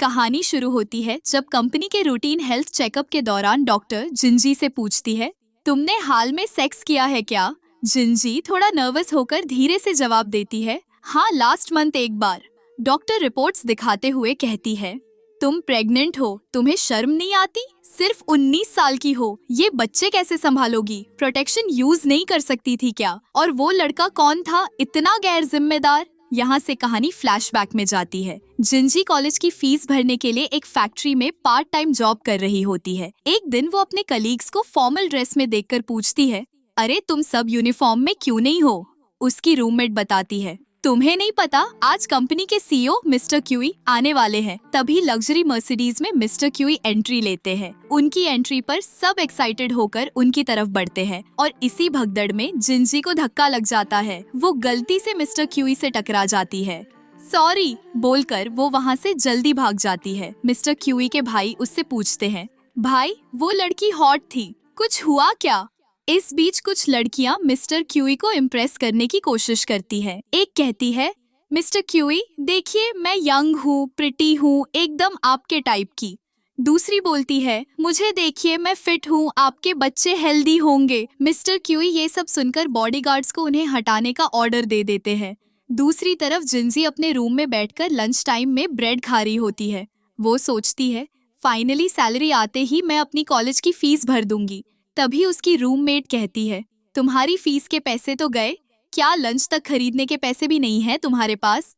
कहानी शुरू होती है जब कंपनी के रूटीन हेल्थ चेकअप के दौरान डॉक्टर जिंजी से पूछती है, तुमने हाल में सेक्स किया है क्या? जिंजी थोड़ा नर्वस होकर धीरे से जवाब देती है, हाँ लास्ट मंथ एक बार। डॉक्टर रिपोर्ट्स दिखाते हुए कहती है, तुम प्रेग्नेंट हो, तुम्हें शर्म नहीं आती? सिर्फ 19 साल की हो, ये बच्चे कैसे संभालोगी? प्रोटेक्शन यूज नहीं कर सकती थी क्या? और वो लड़का कौन था, इतना गैर जिम्मेदार? यहाँ से कहानी फ्लैशबैक में जाती है। जिंजी कॉलेज की फीस भरने के लिए एक फैक्ट्री में पार्ट टाइम जॉब कर रही होती है। एक दिन वो अपने कलीग्स को फॉर्मल ड्रेस में देखकर पूछती है, अरे तुम सब यूनिफॉर्म में क्यों नहीं हो? उसकी रूममेट बताती है, तुम्हें नहीं पता, आज कंपनी के सीईओ मिस्टर क्यूई आने वाले हैं। तभी लग्जरी मर्सिडीज में मिस्टर क्यूई एंट्री लेते हैं। उनकी एंट्री पर सब एक्साइटेड होकर उनकी तरफ बढ़ते हैं और इसी भगदड़ में जिंजी को धक्का लग जाता है। वो गलती से मिस्टर क्यूई से टकरा जाती है। सॉरी बोलकर वो वहाँ से जल्दी भाग जाती है। मिस्टर क्यूई के भाई उससे पूछते हैं, भाई वो लड़की हॉट थी, कुछ हुआ क्या? इस बीच कुछ लड़कियां मिस्टर क्यूई को इम्प्रेस करने की कोशिश करती हैं। एक कहती है, मिस्टर क्यूई देखिए मैं यंग हूँ, प्रिटी हूँ, एकदम आपके टाइप की। दूसरी बोलती है, मुझे देखिए मैं फिट हूँ, आपके बच्चे हेल्दी होंगे। मिस्टर क्यूई ये सब सुनकर बॉडीगार्ड्स को उन्हें हटाने का ऑर्डर दे देते हैं। दूसरी तरफ जिंजी अपने रूम में बैठकर लंच टाइम में ब्रेड खा रही होती है। वो सोचती है, फाइनली सैलरी आते ही मैं अपनी कॉलेज की फीस भर दूंगी। तभी उसकी रूममेट कहती है, तुम्हारी फीस के पैसे तो गए, क्या लंच तक खरीदने के पैसे भी नहीं है तुम्हारे पास?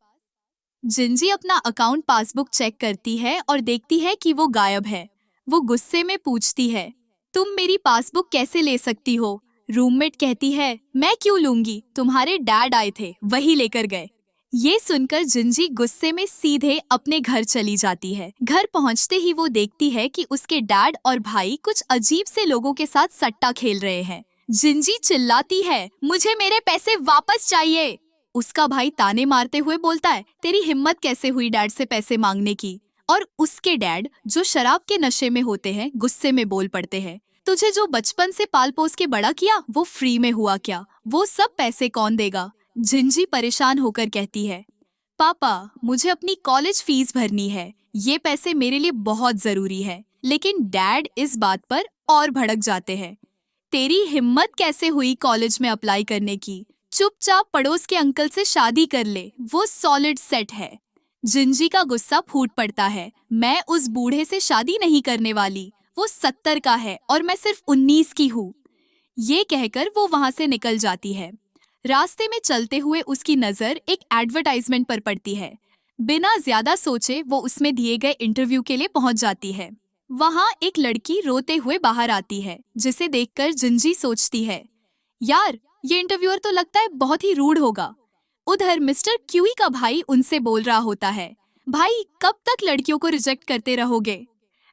जिंजी अपना अकाउंट पासबुक चेक करती है और देखती है कि वो गायब है। वो गुस्से में पूछती है, तुम मेरी पासबुक कैसे ले सकती हो? रूममेट कहती है, मैं क्यों लूंगी, तुम्हारे डैड आए थे, वही लेकर गए। ये सुनकर जिंजी गुस्से में सीधे अपने घर चली जाती है। घर पहुंचते ही वो देखती है कि उसके डैड और भाई कुछ अजीब से लोगों के साथ सट्टा खेल रहे हैं। जिंजी चिल्लाती है, मुझे मेरे पैसे वापस चाहिए। उसका भाई ताने मारते हुए बोलता है, तेरी हिम्मत कैसे हुई डैड से पैसे मांगने की? और उसके डैड जो शराब के नशे में होते हैं गुस्से में बोल पड़ते हैं, तुझे जो बचपन से पाल पोस के बड़ा किया वो फ्री में हुआ क्या? वो सब पैसे कौन देगा? जिंजी परेशान होकर कहती है, पापा मुझे अपनी कॉलेज फीस भरनी है, ये पैसे मेरे लिए बहुत जरूरी है। लेकिन डैड इस बात पर और भड़क जाते हैं, तेरी हिम्मत कैसे हुई कॉलेज में अप्लाई करने की? चुपचाप पड़ोस के अंकल से शादी कर ले, वो सॉलिड सेट है। जिंजी का गुस्सा फूट पड़ता है, मैं उस बूढ़े से शादी नहीं करने वाली, वो 70 का है और मैं सिर्फ 19 की हूँ। ये कहकर वो वहाँ से निकल जाती है। रास्ते में चलते हुए उसकी नजर एक एडवर्टाइजमेंट पर पड़ती है। बिना ज्यादा सोचे वो उसमें दिए गए इंटरव्यू के लिए पहुंच जाती है। वहाँ एक लड़की रोते हुए बाहर आती है, जिसे देखकर जिंजी सोचती है, यार ये इंटरव्यूअर तो लगता है बहुत ही रूड होगा। उधर मिस्टर क्यूई का भाई उनसे बोल रहा होता है, भाई कब तक लड़कियों को रिजेक्ट करते रहोगे?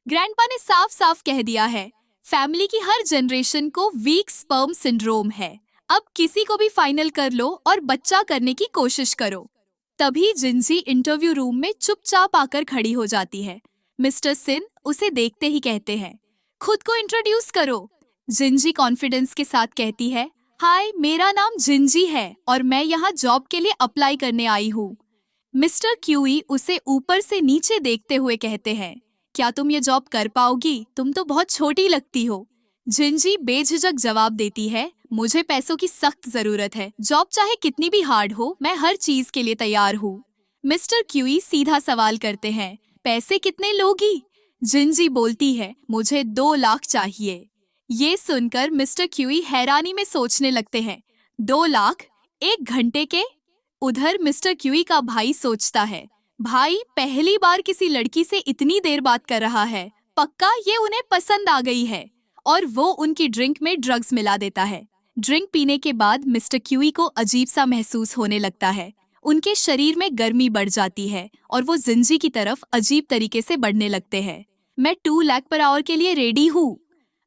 ग्रैंडपा ने साफ साफ कह दिया है, फैमिली की हर जनरेशन को वीक स्पर्म सिंड्रोम है, अब किसी को भी फाइनल कर लो और बच्चा करने की कोशिश करो। तभी जिंजी इंटरव्यू रूम में चुपचाप आकर खड़ी हो जाती है। मिस्टर सिन उसे देखते ही कहते हैं, खुद को इंट्रोड्यूस करो। जिंजी कॉन्फिडेंस के साथ कहती है, हाय मेरा नाम जिंजी है और मैं यहाँ जॉब के लिए अप्लाई करने आई हूँ। मिस्टर क्यूई उसे ऊपर से नीचे देखते हुए कहते हैं, क्या तुम ये जॉब कर पाओगी? तुम तो बहुत छोटी लगती हो। जिंजी बेझिझक जवाब देती है, मुझे पैसों की सख्त जरूरत है, जॉब चाहे कितनी भी हार्ड हो, मैं हर चीज के लिए तैयार हूँ। मिस्टर क्यूई सीधा सवाल करते हैं, पैसे कितने लोगी? जिंजी बोलती है, मुझे 2 लाख चाहिए। ये सुनकर मिस्टर क्यूई हैरानी में सोचने लगते हैं, 2 लाख 1 घंटे के? उधर मिस्टर क्यूई का भाई सोचता है, भाई पहली बार किसी लड़की से इतनी देर बात कर रहा है, पक्का ये उन्हें पसंद आ गई है। और वो उनकी ड्रिंक में ड्रग्स मिला देता है। ड्रिंक पीने के बाद मिस्टर क्यूई को अजीब सा महसूस होने लगता है। उनके शरीर में गर्मी बढ़ जाती है और वो जिंजी की तरफ अजीब तरीके से बढ़ने लगते हैं। मैं 2 लाख पर आवर के लिए रेडी हूँ,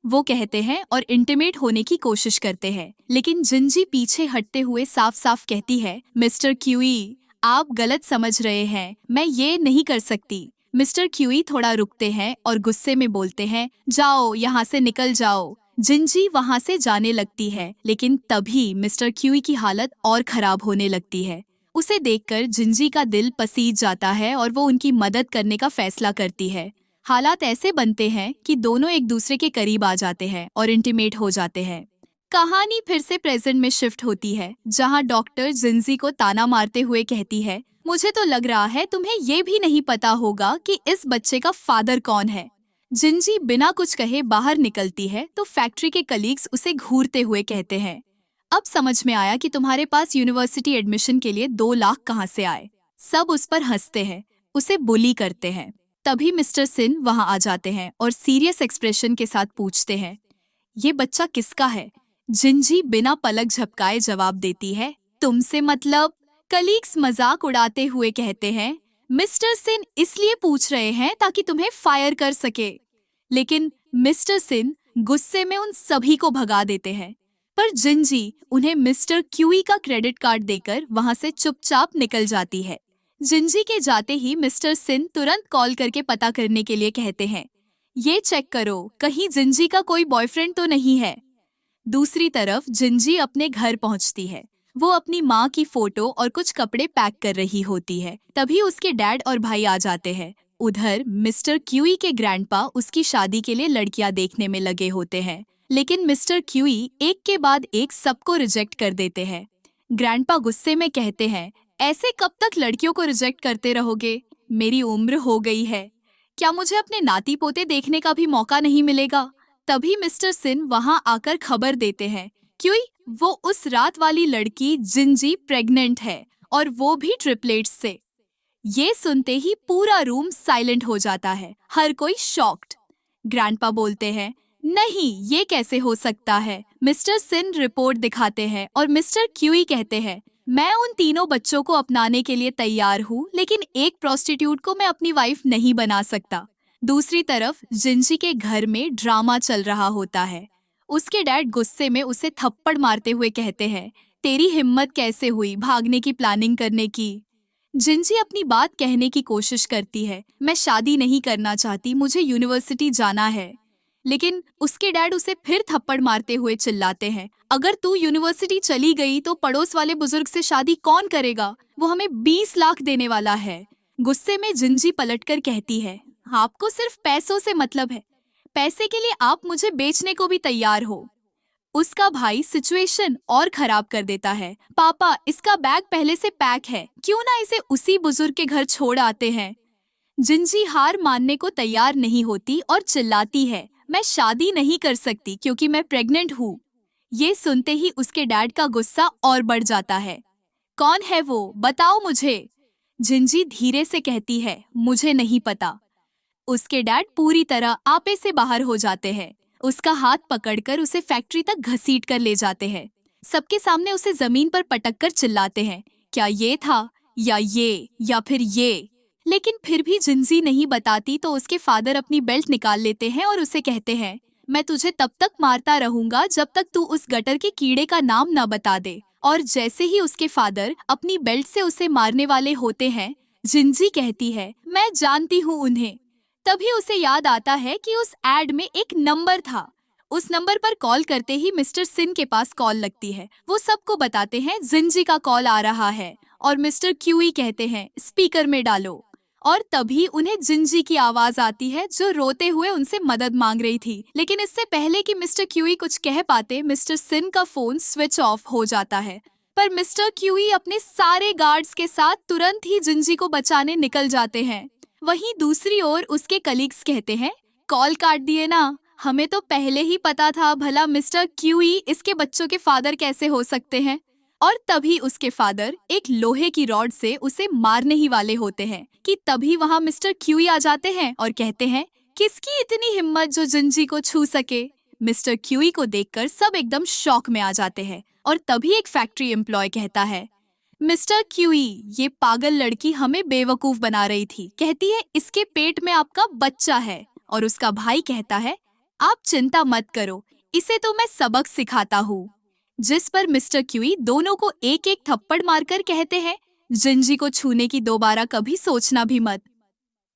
वो कहते हैं और इंटीमेट होने की कोशिश करते हैं। लेकिन जिंजी पीछे हटते हुए साफ साफ कहती है, मिस्टर क्यूई आप गलत समझ रहे हैं, मैं ये नहीं कर सकती। मिस्टर क्यूई थोड़ा रुकते हैं और गुस्से में बोलते हैं, जाओ यहाँ से निकल जाओ। जिंजी वहाँ से जाने लगती है, लेकिन तभी मिस्टर क्यूई की हालत और खराब होने लगती है। उसे देखकर जिंजी का दिल पसीज जाता है और वो उनकी मदद करने का फैसला करती है। हालात ऐसे बनते हैं कि दोनों एक दूसरे के करीब आ जाते हैं और इंटीमेट हो जाते हैं। कहानी फिर से प्रेजेंट में शिफ्ट होती है, जहां डॉक्टर जिंजी को ताना मारते हुए कहती है, मुझे तो लग रहा है तुम्हें ये भी नहीं पता होगा कि इस बच्चे का फादर कौन है। जिंजी बिना कुछ कहे बाहर निकलती है तो फैक्ट्री के कलीग्स उसे घूरते हुए कहते हैं, अब समझ में आया कि तुम्हारे पास यूनिवर्सिटी एडमिशन के लिए 2 लाख कहाँ से आए। सब उस पर हंसते हैं, उसे बुली करते हैं। तभी मिस्टर सिन वहां आ जाते हैं और सीरियस एक्सप्रेशन के साथ पूछते हैं, ये बच्चा किसका है? जिंजी बिना पलक झपकाए जवाब देती है, तुमसे मतलब। कलीग्स मजाक उड़ाते हुए कहते हैं, मिस्टर सिन इसलिए पूछ रहे हैं ताकि तुम्हें फायर कर सके। लेकिन मिस्टर सिन गुस्से में उन सभी को भगा देते हैं, पर जिंजी उन्हें मिस्टर क्यूई का क्रेडिट कार्ड देकर वहां से चुपचाप निकल जाती है। जिंजी के जाते ही मिस्टर सिन तुरंत कॉल करके पता करने के लिए कहते हैं, ये चेक करो कहीं जिंजी का कोई बॉयफ्रेंड तो नहीं है। दूसरी तरफ जिंजी अपने घर पहुंचती है। वो अपनी माँ की फोटो और कुछ कपड़े पैक कर रही होती है। तभी उसके डैड और भाई आ जाते हैं। उधर मिस्टर क्यूई के ग्रैंडपा उसकी शादी के लिए लड़कियां देखने में लगे होते हैं, लेकिन मिस्टर क्यूई एक के बाद एक सबको रिजेक्ट कर देते हैं। ग्रैंडपा गुस्से में कहते हैं, ऐसे कब तक लड़कियों को रिजेक्ट करते रहोगे? मेरी उम्र हो गई है, क्या मुझे अपने नाती पोते देखने का भी मौका नहीं मिलेगा? तभी मिस्टर सिन वहां आकर खबर देते हैं, क्यों वो उस रात वाली लड़की जिंजी प्रेग्नेंट है, और वो भी ट्रिपलेट्स से। ये सुनते ही पूरा रूम साइलेंट हो जाता है, हर कोई शॉक्ड। ग्रैंडपा बोलते हैं, नहीं ये कैसे हो सकता है? मिस्टर सिन रिपोर्ट दिखाते हैं और मिस्टर क्यूई कहते हैं, मैं उन तीनों बच्चों को अपनाने के लिए तैयार हूँ, लेकिन एक प्रोस्टिट्यूट को मैं अपनी वाइफ नहीं बना सकता। दूसरी तरफ जिंजी के घर में ड्रामा चल रहा होता है। उसके डैड गुस्से में उसे थप्पड़ मारते हुए कहते हैं, तेरी हिम्मत कैसे हुई भागने की प्लानिंग करने की? जिंजी अपनी बात कहने की कोशिश करती है, मैं शादी नहीं करना चाहती, मुझे यूनिवर्सिटी जाना है। लेकिन उसके डैड उसे फिर थप्पड़ मारते हुए चिल्लाते हैं, अगर तू यूनिवर्सिटी चली गई तो पड़ोस वाले बुजुर्ग से शादी कौन करेगा? वो हमें 20 लाख देने वाला है। गुस्से में जिंजी पलटकर कहती है, आपको सिर्फ पैसों से मतलब है, पैसे के लिए आप मुझे बेचने को भी तैयार हो। उसका भाई सिचुएशन और खराब कर देता है, पापा इसका बैग पहले से पैक है, क्यों ना इसे उसी बुजुर्ग के घर छोड़ आते हैं। जिंजी हार मानने को तैयार नहीं होती और चिल्लाती है, मैं शादी नहीं कर सकती क्योंकि मैं प्रेग्नेंट हूँ। ये सुनते ही उसके डैड का गुस्सा और बढ़ जाता है, कौन है वो, बताओ मुझे। जिंजी धीरे से कहती है, मुझे नहीं पता। उसके डैड पूरी तरह आपे से बाहर हो जाते हैं। उसका हाथ पकड़कर उसे फैक्ट्री तक घसीट कर ले जाते हैं। सबके सामने उसे जमीन पर पटक कर चिल्लाते हैं, क्या ये था या ये या फिर ये? लेकिन फिर भी जिंजी नहीं बताती तो उसके फादर अपनी बेल्ट निकाल लेते हैं और उसे कहते हैं, मैं तुझे तब तक मारता रहूंगा जब तक तू उस गटर के कीड़े का नाम न बता दे। और जैसे ही उसके फादर अपनी बेल्ट से उसे मारने वाले होते हैं, जिंजी कहती है, मैं जानती हूँ उन्हें। तभी उसे याद आता है कि उस एड में एक नंबर था। उस नंबर पर कॉल करते ही मिस्टर सिन के पास कॉल लगती है। वो सबको बताते हैं जिंजी का कॉल आ रहा है और मिस्टर क्यूई कहते हैं, स्पीकर में डालो। और तभी उन्हें जिंजी की आवाज आती है, जो रोते हुए उनसे मदद मांग रही थी। लेकिन इससे पहले कि मिस्टर क्यूई कुछ कह पाते, मिस्टर सिन का फोन स्विच ऑफ हो जाता है। पर मिस्टर क्यूई अपने सारे गार्ड्स के साथ तुरंत ही जिंजी को बचाने निकल जाते हैं। वहीं दूसरी ओर उसके कलीग्स कहते हैं, कॉल काट दिए ना, हमें तो पहले ही पता था, भला मिस्टर क्यूई इसके बच्चों के फादर कैसे हो सकते हैं। और तभी उसके फादर एक लोहे की रॉड से उसे मारने ही वाले होते हैं कि तभी वहां मिस्टर क्यूई आ जाते हैं और कहते हैं, किसकी इतनी हिम्मत जो जिंजी को छू सके। मिस्टर क्यूई को देखकर सब एकदम शॉक में आ जाते हैं और तभी एक फैक्ट्री एम्प्लॉय कहता है, मिस्टर क्यूई ये पागल लड़की हमें बेवकूफ बना रही थी, कहती है इसके पेट में आपका बच्चा है। और उसका भाई कहता है, आप चिंता मत करो, इसे तो मैं सबक सिखाता हूँ। जिस पर मिस्टर क्यूई दोनों को एक एक थप्पड़ मारकर कहते हैं, जिंजी को छूने की दोबारा कभी सोचना भी मत।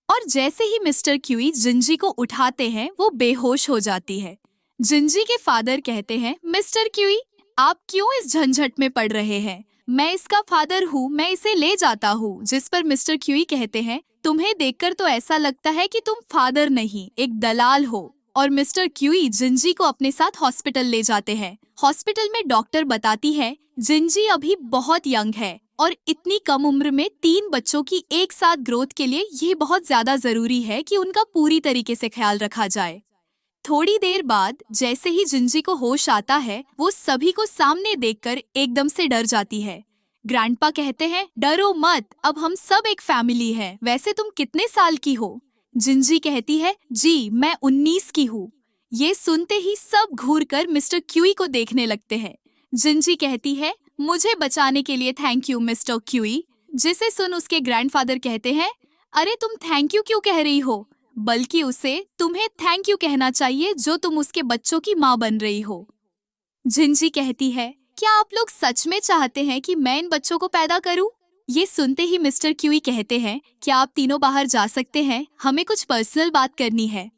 और जैसे ही मिस्टर क्यूई जिंजी को उठाते हैं, वो बेहोश हो जाती है। जिंजी के फादर कहते हैं, मिस्टर क्यूई आप क्यों इस झंझट में पड़ रहे हैं? मैं इसका फादर हूँ, मैं इसे ले जाता हूँ। जिस पर मिस्टर क्यूई कहते हैं, तुम्हें देखकर तो ऐसा लगता है कि तुम फादर नहीं, एक दलाल हो। और मिस्टर क्यूई जिंजी को अपने साथ हॉस्पिटल ले जाते हैं। हॉस्पिटल में डॉक्टर बताती है जिंजी अभी बहुत यंग है और इतनी कम उम्र में 3 बच्चों की एक साथ ग्रोथ के लिए ये बहुत ज्यादा जरूरी है कि उनका पूरी तरीके से ख्याल रखा जाए। थोड़ी देर बाद जैसे ही जिंजी को होश आता है, वो सभी को सामने देखकर एकदम से डर जाती है। ग्रैंडपा कहते हैं, डरो मत, अब हम सब एक फैमिली हैं। वैसे तुम कितने साल की हो? जिंजी कहती है, जी मैं 19 की हूँ। ये सुनते ही सब घूरकर मिस्टर क्यूई को देखने लगते हैं। जिंजी कहती है, मुझे बचाने के लिए थैंक यू मिस्टर क्यूई। जिसे सुन उसके ग्रैंडफादर कहते हैं, अरे तुम थैंक यू क्यों कह रही हो, बल्कि उसे तुम्हें थैंक यू कहना चाहिए जो तुम उसके बच्चों की माँ बन रही हो। जिंजी कहती है, क्या आप लोग सच में चाहते हैं कि मैं इन बच्चों को पैदा करूं? ये सुनते ही मिस्टर क्यूई कहते हैं, क्या आप तीनों बाहर जा सकते हैं, हमें कुछ पर्सनल बात करनी है।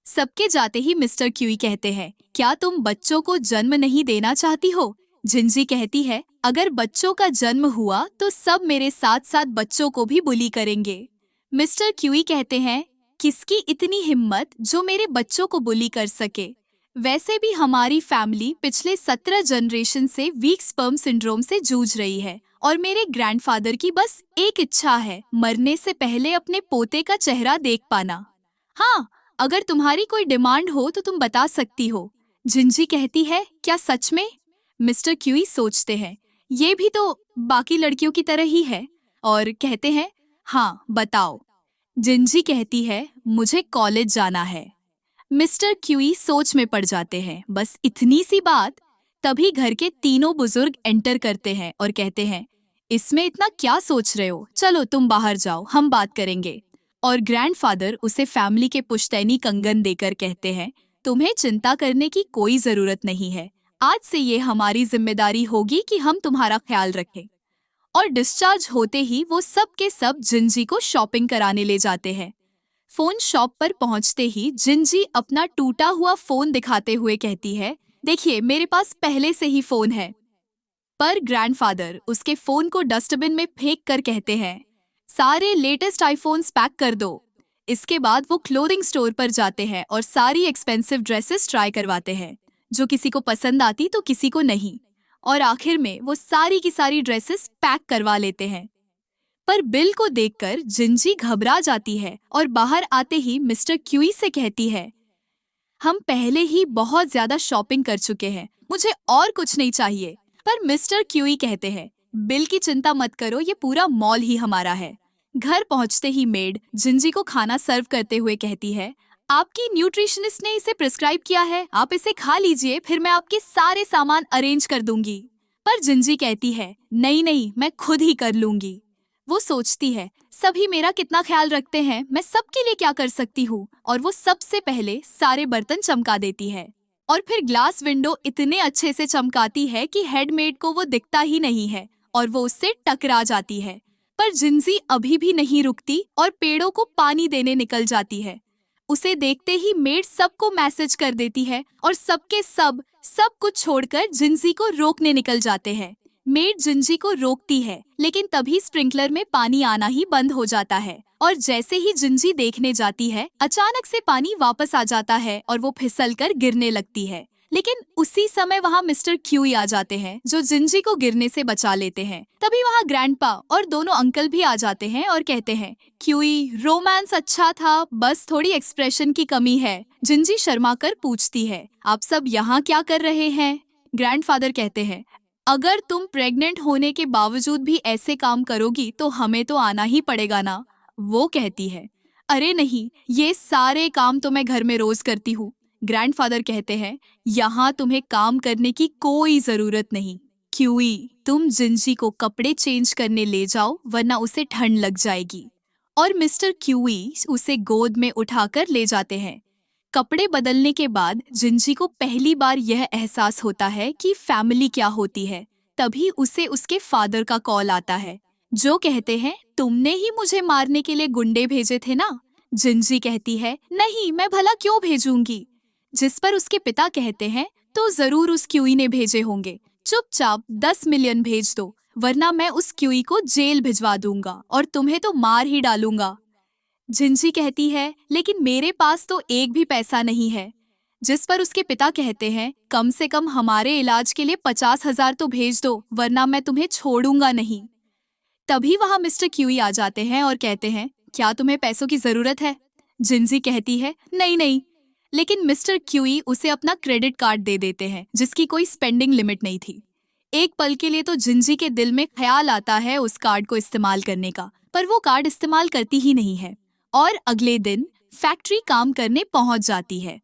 सबके जाते ही मिस्टर क्यूई कहते हैं, क्या तुम बच्चों को जन्म नहीं देना चाहती हो? जिंजी कहती है, अगर बच्चों का जन्म हुआ तो सब मेरे साथ साथ बच्चों को भी बुली करेंगे। मिस्टर क्यूई कहते हैं, किसकी इतनी हिम्मत जो मेरे बच्चों को बुली कर सके? वैसे भी हमारी फैमिली पिछले 17 जनरेशन से वीक स्पर्म सिंड्रोम से जूझ रही है और मेरे ग्रैंडफादर की बस एक इच्छा है, मरने से पहले अपने पोते का चेहरा देख पाना। हाँ, अगर तुम्हारी कोई डिमांड हो तो तुम बता सकती हो। जिंजी कहती है, क्या सच में? मिस्टर क्यूई सोचते हैं, ये भी तो बाकी लड़कियों की तरह ही है, और कहते हैं, हाँ बताओ। जिंजी कहती है, मुझे कॉलेज जाना है। मिस्टर क्यूई सोच में पड़ जाते हैं, बस इतनी सी बात। तभी घर के तीनों बुजुर्ग एंटर करते हैं और कहते हैं, इसमें इतना क्या सोच रहे हो, चलो तुम बाहर जाओ, हम बात करेंगे। और ग्रैंडफादर उसे फैमिली के पुश्तैनी कंगन देकर कहते हैं, तुम्हें चिंता करने की कोई जरूरत नहीं है, आज से ये हमारी जिम्मेदारी होगी कि हम तुम्हारा ख्याल रखें। और डिस्चार्ज होते ही वो सब के सब जिंजी को शॉपिंग कराने ले जाते हैं। फोन शॉप पर पहुंचते ही जिंजी अपना टूटा हुआ फोन दिखाते हुए कहती है, देखिए मेरे पास पहले से ही फोन है। पर ग्रैंडफादर उसके फोन को डस्टबिन में फेंक कर कहते हैं, सारे लेटेस्ट आईफोन्स पैक कर दो। इसके बाद वो क्लोथिंग स्टोर पर जाते हैं और सारी एक्सपेंसिव ड्रेसेस ट्राई करवाते हैं, जो किसी को पसंद आती तो किसी को नहीं। और आखिर में वो सारी की सारी ड्रेसेस पैक करवा लेते हैं। पर बिल को देखकर जिंजी घबरा जाती है और बाहर आते ही मिस्टर क्यूई से कहती है, हम पहले ही बहुत ज्यादा शॉपिंग कर चुके हैं, मुझे और कुछ नहीं चाहिए। पर मिस्टर क्यूई कहते हैं, बिल की चिंता मत करो, ये पूरा मॉल ही हमारा है। घर पहुंचते ही मेड जिंजी को खाना सर्व करते हुए कहती है, आपकी न्यूट्रिशनिस्ट ने इसे प्रिस्क्राइब किया है, आप इसे खा लीजिए, फिर मैं आपके सारे सामान अरेंज कर दूंगी। पर जिंजी कहती है, नहीं नहीं, मैं खुद ही कर लूंगी। वो सोचती है, सभी मेरा कितना ख्याल रखते हैं, मैं सबके लिए क्या कर सकती हूँ, और वो सबसे पहले सारे बर्तन चमका देती है। और फिर ग्लास विंडो इतने अच्छे से चमकाती है कि हेडमेड को वो दिखता ही नहीं है और वो उससे टकरा जाती है। पर जिंजी अभी भी नहीं रुकती और पेड़ों को पानी देने निकल जाती है। उसे देखते ही मेड सबको मैसेज कर देती है और सबके सब कुछ छोड़कर जिंजी को रोकने निकल जाते हैं। मेड जिंजी को रोकती है, लेकिन तभी स्प्रिंकलर में पानी आना ही बंद हो जाता है और जैसे ही जिंजी देखने जाती है, अचानक से पानी वापस आ जाता है और वो फिसलकर गिरने लगती है। लेकिन उसी समय वहाँ मिस्टर क्यूई आ जाते हैं, जो जिंजी को गिरने से बचा लेते हैं। तभी वहाँ ग्रैंडपा और दोनों अंकल भी आ जाते हैं और कहते हैं, क्यूई, रोमांस अच्छा था, बस थोड़ी एक्सप्रेशन की कमी है। जिंजी शर्माकर पूछती है, आप सब यहाँ क्या कर रहे हैं? ग्रैंडफादर कहते हैं, अगर तुम प्रेग्नेंट होने के बावजूद भी ऐसे काम करोगी तो हमें तो आना ही पड़ेगा ना। वो कहती है, अरे नहीं, ये सारे काम तो मैं घर में रोज करती हूँ। ग्रैंडफादर कहते हैं, यहाँ तुम्हें काम करने की कोई जरूरत नहीं। क्यूई, तुम जिंजी को कपड़े चेंज करने ले जाओ, वरना उसे ठंड लग जाएगी। और मिस्टर क्यूई उसे गोद में उठाकर ले जाते हैं। कपड़े बदलने के बाद जिंजी को पहली बार यह एहसास होता है कि फैमिली क्या होती है। तभी उसे उसके फादर का कॉल आता है, जो कहते हैं, तुमने ही मुझे मारने के लिए गुंडे भेजे थे ना। जिंजी कहती है, नहीं, मैं भला क्यों भेजूंगी। जिस पर उसके पिता कहते हैं, तो जरूर उस क्यूई ने भेजे होंगे, चुपचाप 10 मिलियन भेज दो, वरना मैं उस क्यूई को जेल भिजवा दूंगा और तुम्हें तो मार ही डालूंगा। जिंजी कहती है, लेकिन मेरे पास तो एक भी पैसा नहीं है। जिस पर उसके पिता कहते हैं, कम से कम हमारे इलाज के लिए 50,000 तो भेज दो, वरना मैं तुम्हें छोड़ूंगा नहीं। तभी वहां मिस्टर क्यूई आ जाते हैं और कहते हैं, क्या तुम्हें पैसों की जरूरत है? जिंजी कहती है, नहीं नहीं। लेकिन मिस्टर क्यूई उसे अपना क्रेडिट कार्ड दे देते हैं जिसकी कोई स्पेंडिंग लिमिट नहीं थी। एक पल के लिए तो जिंजी के दिल में ख्याल आता है उस कार्ड को इस्तेमाल करने का, पर वो कार्ड इस्तेमाल करती ही नहीं है। और अगले दिन फैक्ट्री काम करने पहुंच जाती है।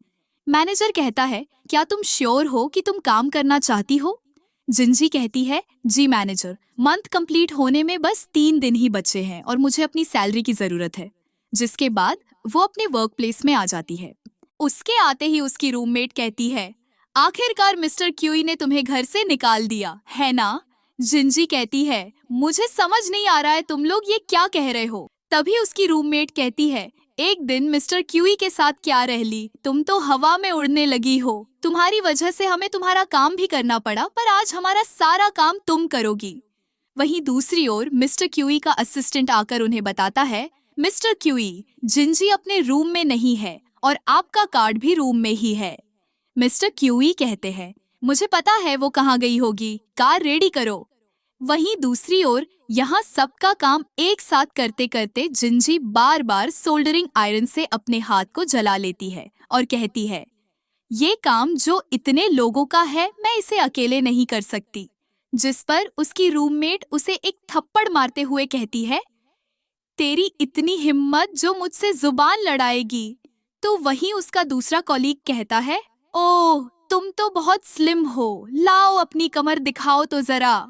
मैनेजर कहता है, क्या तुम श्योर हो कि तुम काम करना चाहती हो? जिंजी कहती है, जी मैनेजर, मंथ कंप्लीट होने में बस 3 दिन ही बचे हैं और मुझे अपनी सैलरी की जरूरत है। जिसके बाद वो अपने वर्क प्लेस में आ जाती है। उसके आते ही उसकी रूममेट कहती है, आखिरकार मिस्टर क्यूई ने तुम्हें घर से निकाल दिया है ना? जिंजी कहती है, मुझे समझ नहीं आ रहा है तुम लोग ये क्या कह रहे हो। तभी उसकी रूममेट कहती है, एक दिन मिस्टर क्यूई के साथ क्या रह ली, तुम तो हवा में उड़ने लगी हो। तुम्हारी वजह से हमें तुम्हारा काम भी करना पड़ा, पर आज हमारा सारा काम तुम करोगी। वहीं दूसरी ओर मिस्टर क्यूई का असिस्टेंट आकर उन्हें बताता है, मिस्टर क्यूई, जिंजी अपने रूम में नहीं है और आपका कार्ड भी रूम में ही है। मिस्टर क्यूई कहते हैं, मुझे पता है वो कहाँ गई होगी, कार रेडी करो। वहीं दूसरी ओर यहाँ सबका काम एक साथ करते करते जिंजी बार बार सोल्डरिंग आयरन से अपने हाथ को जला लेती है और कहती है, ये काम जो इतने लोगों का है मैं इसे अकेले नहीं कर सकती। जिस पर उसकी रूममेट उसे एक थप्पड़ मारते हुए कहती है, तेरी इतनी हिम्मत जो मुझसे जुबान लड़ाएगी। तो वहीं उसका दूसरा कॉलीग कहता है, ओह तुम तो बहुत स्लिम हो, लाओ अपनी कमर दिखाओ तो जरा।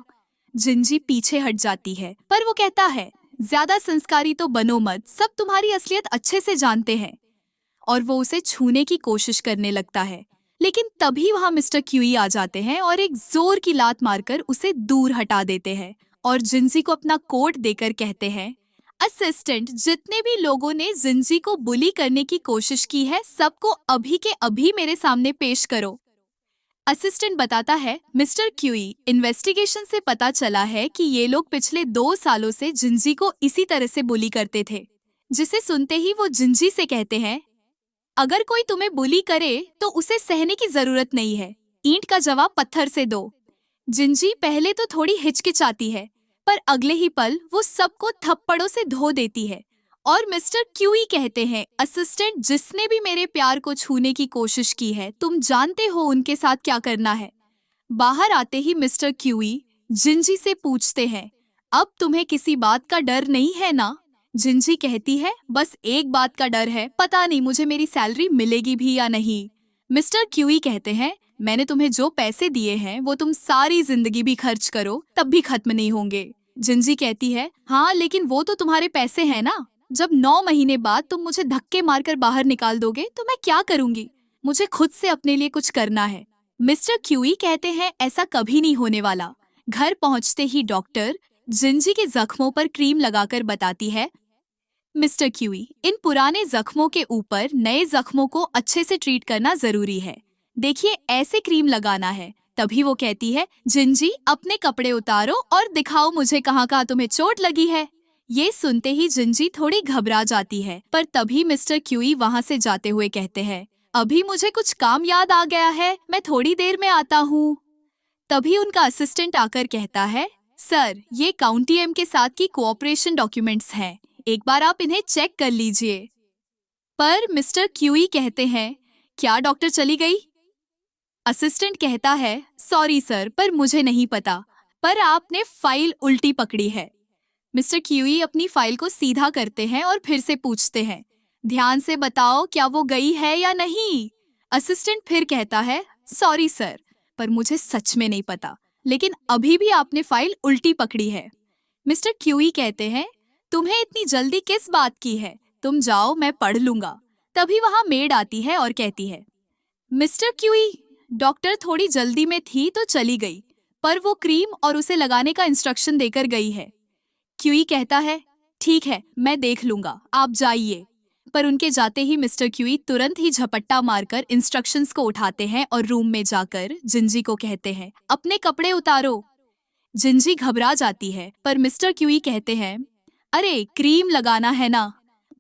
जिंजी पीछे हट जाती है, पर वो कहता है, ज्यादा संस्कारी तो बनो मत, सब तुम्हारी असलियत अच्छे से जानते हैं। और वो उसे छूने की कोशिश करने लगता है। लेकिन तभी वहां मिस्टर क्यूई आ जाते हैं और एक जोर की लात मारकर उसे दूर हटा देते हैं और जिंजी को अपना कोट देकर कहते हैं, असिस्टेंट, जितने भी लोगों ने जिंजी को बुली करने की कोशिश की है, सबको अभी के अभी मेरे सामने पेश करो। असिस्टेंट बताता है, मिस्टर क्यूई, इन्वेस्टिगेशन से पता चला है कि ये लोग पिछले 2 सालों से जिंजी को इसी तरह से बुली करते थे। जिसे सुनते ही वो जिंजी से कहते हैं, अगर कोई तुम्हें बुली करे तो उसे सहने की जरूरत नहीं है, ईंट का जवाब पत्थर से दो। जिंजी पहले तो थोड़ी हिचकिचाती है, पर अगले ही पल वो सबको थप्पड़ों से धो देती है। और मिस्टर क्यूई कहते हैं, असिस्टेंट, जिसने भी मेरे प्यार को छूने की कोशिश की है, तुम जानते हो उनके साथ क्या करना है। बाहर आते ही मिस्टर क्यूई जिंजी से पूछते हैं, अब तुम्हें किसी बात का डर नहीं है ना? जिंजी कहती है, बस एक बात का डर है, पता नहीं मुझे मेरी सैलरी मिलेगी भी या नहीं। मिस्टर क्यूई कहते हैं, मैंने तुम्हें जो पैसे दिए हैं वो तुम सारी जिंदगी भी खर्च करो तब भी खत्म नहीं होंगे। जिंजी कहती है, हाँ लेकिन वो तो तुम्हारे पैसे हैं ना। जब 9 महीने बाद तुम मुझे धक्के मारकर बाहर निकाल दोगे तो मैं क्या करूंगी? मुझे खुद से अपने लिए कुछ करना है। मिस्टर क्यूई कहते हैं, ऐसा कभी नहीं होने वाला। घर पहुंचते ही डॉक्टर जिंजी के जख्मों पर क्रीम लगाकर बताती है, मिस्टर क्यूई, इन पुराने जख्मों के ऊपर नए जख्मों को अच्छे से ट्रीट करना जरूरी है। देखिए, ऐसे क्रीम लगाना है। तभी वो कहती है, जिंजी, अपने कपड़े उतारो और दिखाओ मुझे कहाँ कहाँ तुम्हें चोट लगी है। ये सुनते ही जिंजी थोड़ी घबरा जाती है, पर तभी मिस्टर क्यूई वहाँ से जाते हुए कहते हैं, अभी मुझे कुछ काम याद आ गया है, मैं थोड़ी देर में आता हूँ। तभी उनका असिस्टेंट आकर कहता है, सर, ये काउंटी एम के साथ की कोऑपरेशन डॉक्यूमेंट्स हैं, एक बार आप इन्हें चेक कर लीजिए। पर मिस्टर क्यूई कहते हैं, क्या डॉक्टर चली गई? असिस्टेंट कहता है, सॉरी सर, पर मुझे नहीं पता, पर आपने फाइल उल्टी पकड़ी है। मिस्टर क्यूई अपनी फाइल को सीधा करते हैं और फिर से पूछते हैं, ध्यान से बताओ, क्या वो गई है या नहीं? असिस्टेंट फिर कहता है, सॉरी सर, पर मुझे सच में नहीं पता, लेकिन अभी भी आपने फाइल उल्टी पकड़ी है। मिस्टर क्यूई कहते हैं, तुम्हें इतनी जल्दी किस बात की है? तुम जाओ, मैं पढ़ लूंगा। तभी वहां मेड आती है और कहती है, मिस्टर क्यूई, डॉक्टर थोड़ी जल्दी में थी तो चली गई, पर वो क्रीम और उसे लगाने का इंस्ट्रक्शन देकर गई है। क्यूई कहता है, ठीक है, मैं देख लूंगा, आप जाइए। पर उनके जाते ही मिस्टर क्यूई तुरंत ही झपट्टा मारकर इंस्ट्रक्शंस को उठाते हैं और रूम में जाकर जिंजी को कहते हैं, अपने कपड़े उतारो। जिंजी घबरा जाती है, पर मिस्टर क्यूई कहते हैं, अरे क्रीम लगाना है ना।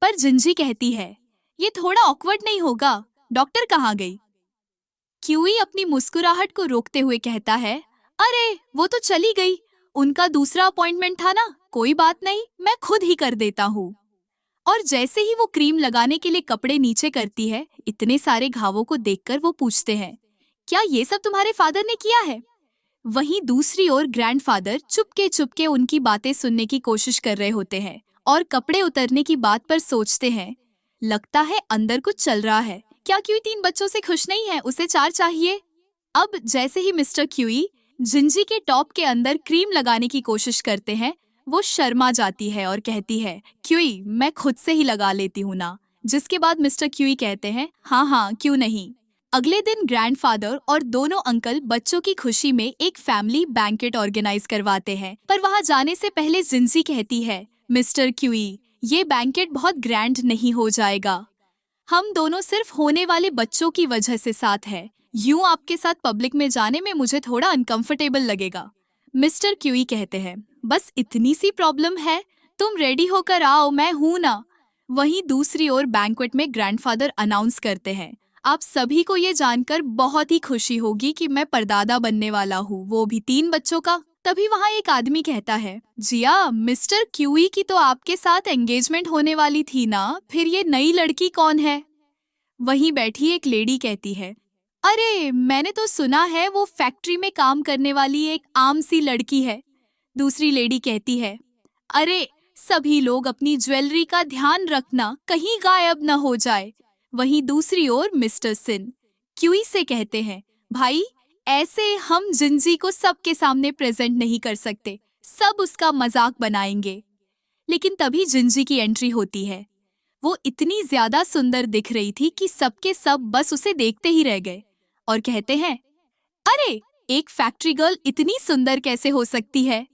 पर जिंजी कहती है, ये थोड़ा ऑकवर्ड नहीं होगा? डॉक्टर कहाँ गई? क्यूई अपनी मुस्कुराहट को रोकते हुए कहता है, अरे वो तो चली गई, उनका दूसरा अपॉइंटमेंट था ना, कोई बात नहीं, मैं खुद ही कर देता हूँ। और जैसे ही वो क्रीम लगाने के लिए कपड़े नीचे करती है, इतने सारे घावों को देखकर वो पूछते हैं, क्या ये सब तुम्हारे फादर ने किया है? वहीं दूसरी ओर ग्रैंडफादर चुपके चुपके उनकी बातें सुनने की कोशिश कर रहे होते हैं और कपड़े उतरने की बात पर सोचते हैं, लगता है अंदर कुछ चल रहा है। क्या क्यूई 3 बच्चों से खुश नहीं है? उसे 4 चाहिए। अब जैसे ही मिस्टर क्यूई जिंजी के टॉप के अंदर क्रीम लगाने की कोशिश करते हैं, वो शर्मा जाती है और कहती है, क्यूई मैं खुद से ही लगा लेती हूँ ना। जिसके बाद मिस्टर क्यूई कहते हैं, हाँ हाँ क्यों नहीं। अगले दिन ग्रैंडफादर और दोनों अंकल बच्चों की खुशी में एक फैमिली बैंकेट ऑर्गेनाइज करवाते हैं। पर वहाँ जाने से पहले जिंजी कहती है, मिस्टर क्यूई ये बैंकेट बहुत ग्रैंड नहीं हो जाएगा। हम दोनों सिर्फ होने वाले बच्चों की वजह से साथ हैं। यूं आपके साथ पब्लिक में जाने में मुझे थोड़ा अनकंफर्टेबल लगेगा। मिस्टर क्यूई कहते हैं, बस इतनी सी प्रॉब्लम है, तुम रेडी होकर आओ, मैं हूं ना। वहीं दूसरी ओर बैंक्वेट में ग्रैंडफादर अनाउंस करते हैं, आप सभी को ये जानकर बहुत ही खुशी होगी कि मैं परदादा बनने वाला हूँ, वो भी 3 बच्चों का। तभी वहाँ एक आदमी कहता है, जिया मिस्टर क्यूई की तो आपके साथ एंगेजमेंट होने वाली थी ना, फिर ये नई लड़की कौन है? वहीं बैठी एक लेडी कहती है, अरे मैंने तो सुना है वो फैक्ट्री में काम करने वाली एक आम सी लड़की है। दूसरी लेडी कहती है, अरे सभी लोग अपनी ज्वेलरी का ध्यान रखना, कहीं गायब न हो जाए। वहीं दूसरी ओर मिस्टर सिन क्यूई से कहते हैं, भाई ऐसे हम जिंजी को सबके सामने प्रेजेंट नहीं कर सकते, सब उसका मजाक बनाएंगे। लेकिन तभी जिंजी की एंट्री होती है। वो इतनी ज्यादा सुंदर दिख रही थी कि सबके सब बस उसे देखते ही रह गए और कहते हैं, अरे एक फैक्ट्री गर्ल इतनी सुंदर कैसे हो सकती है?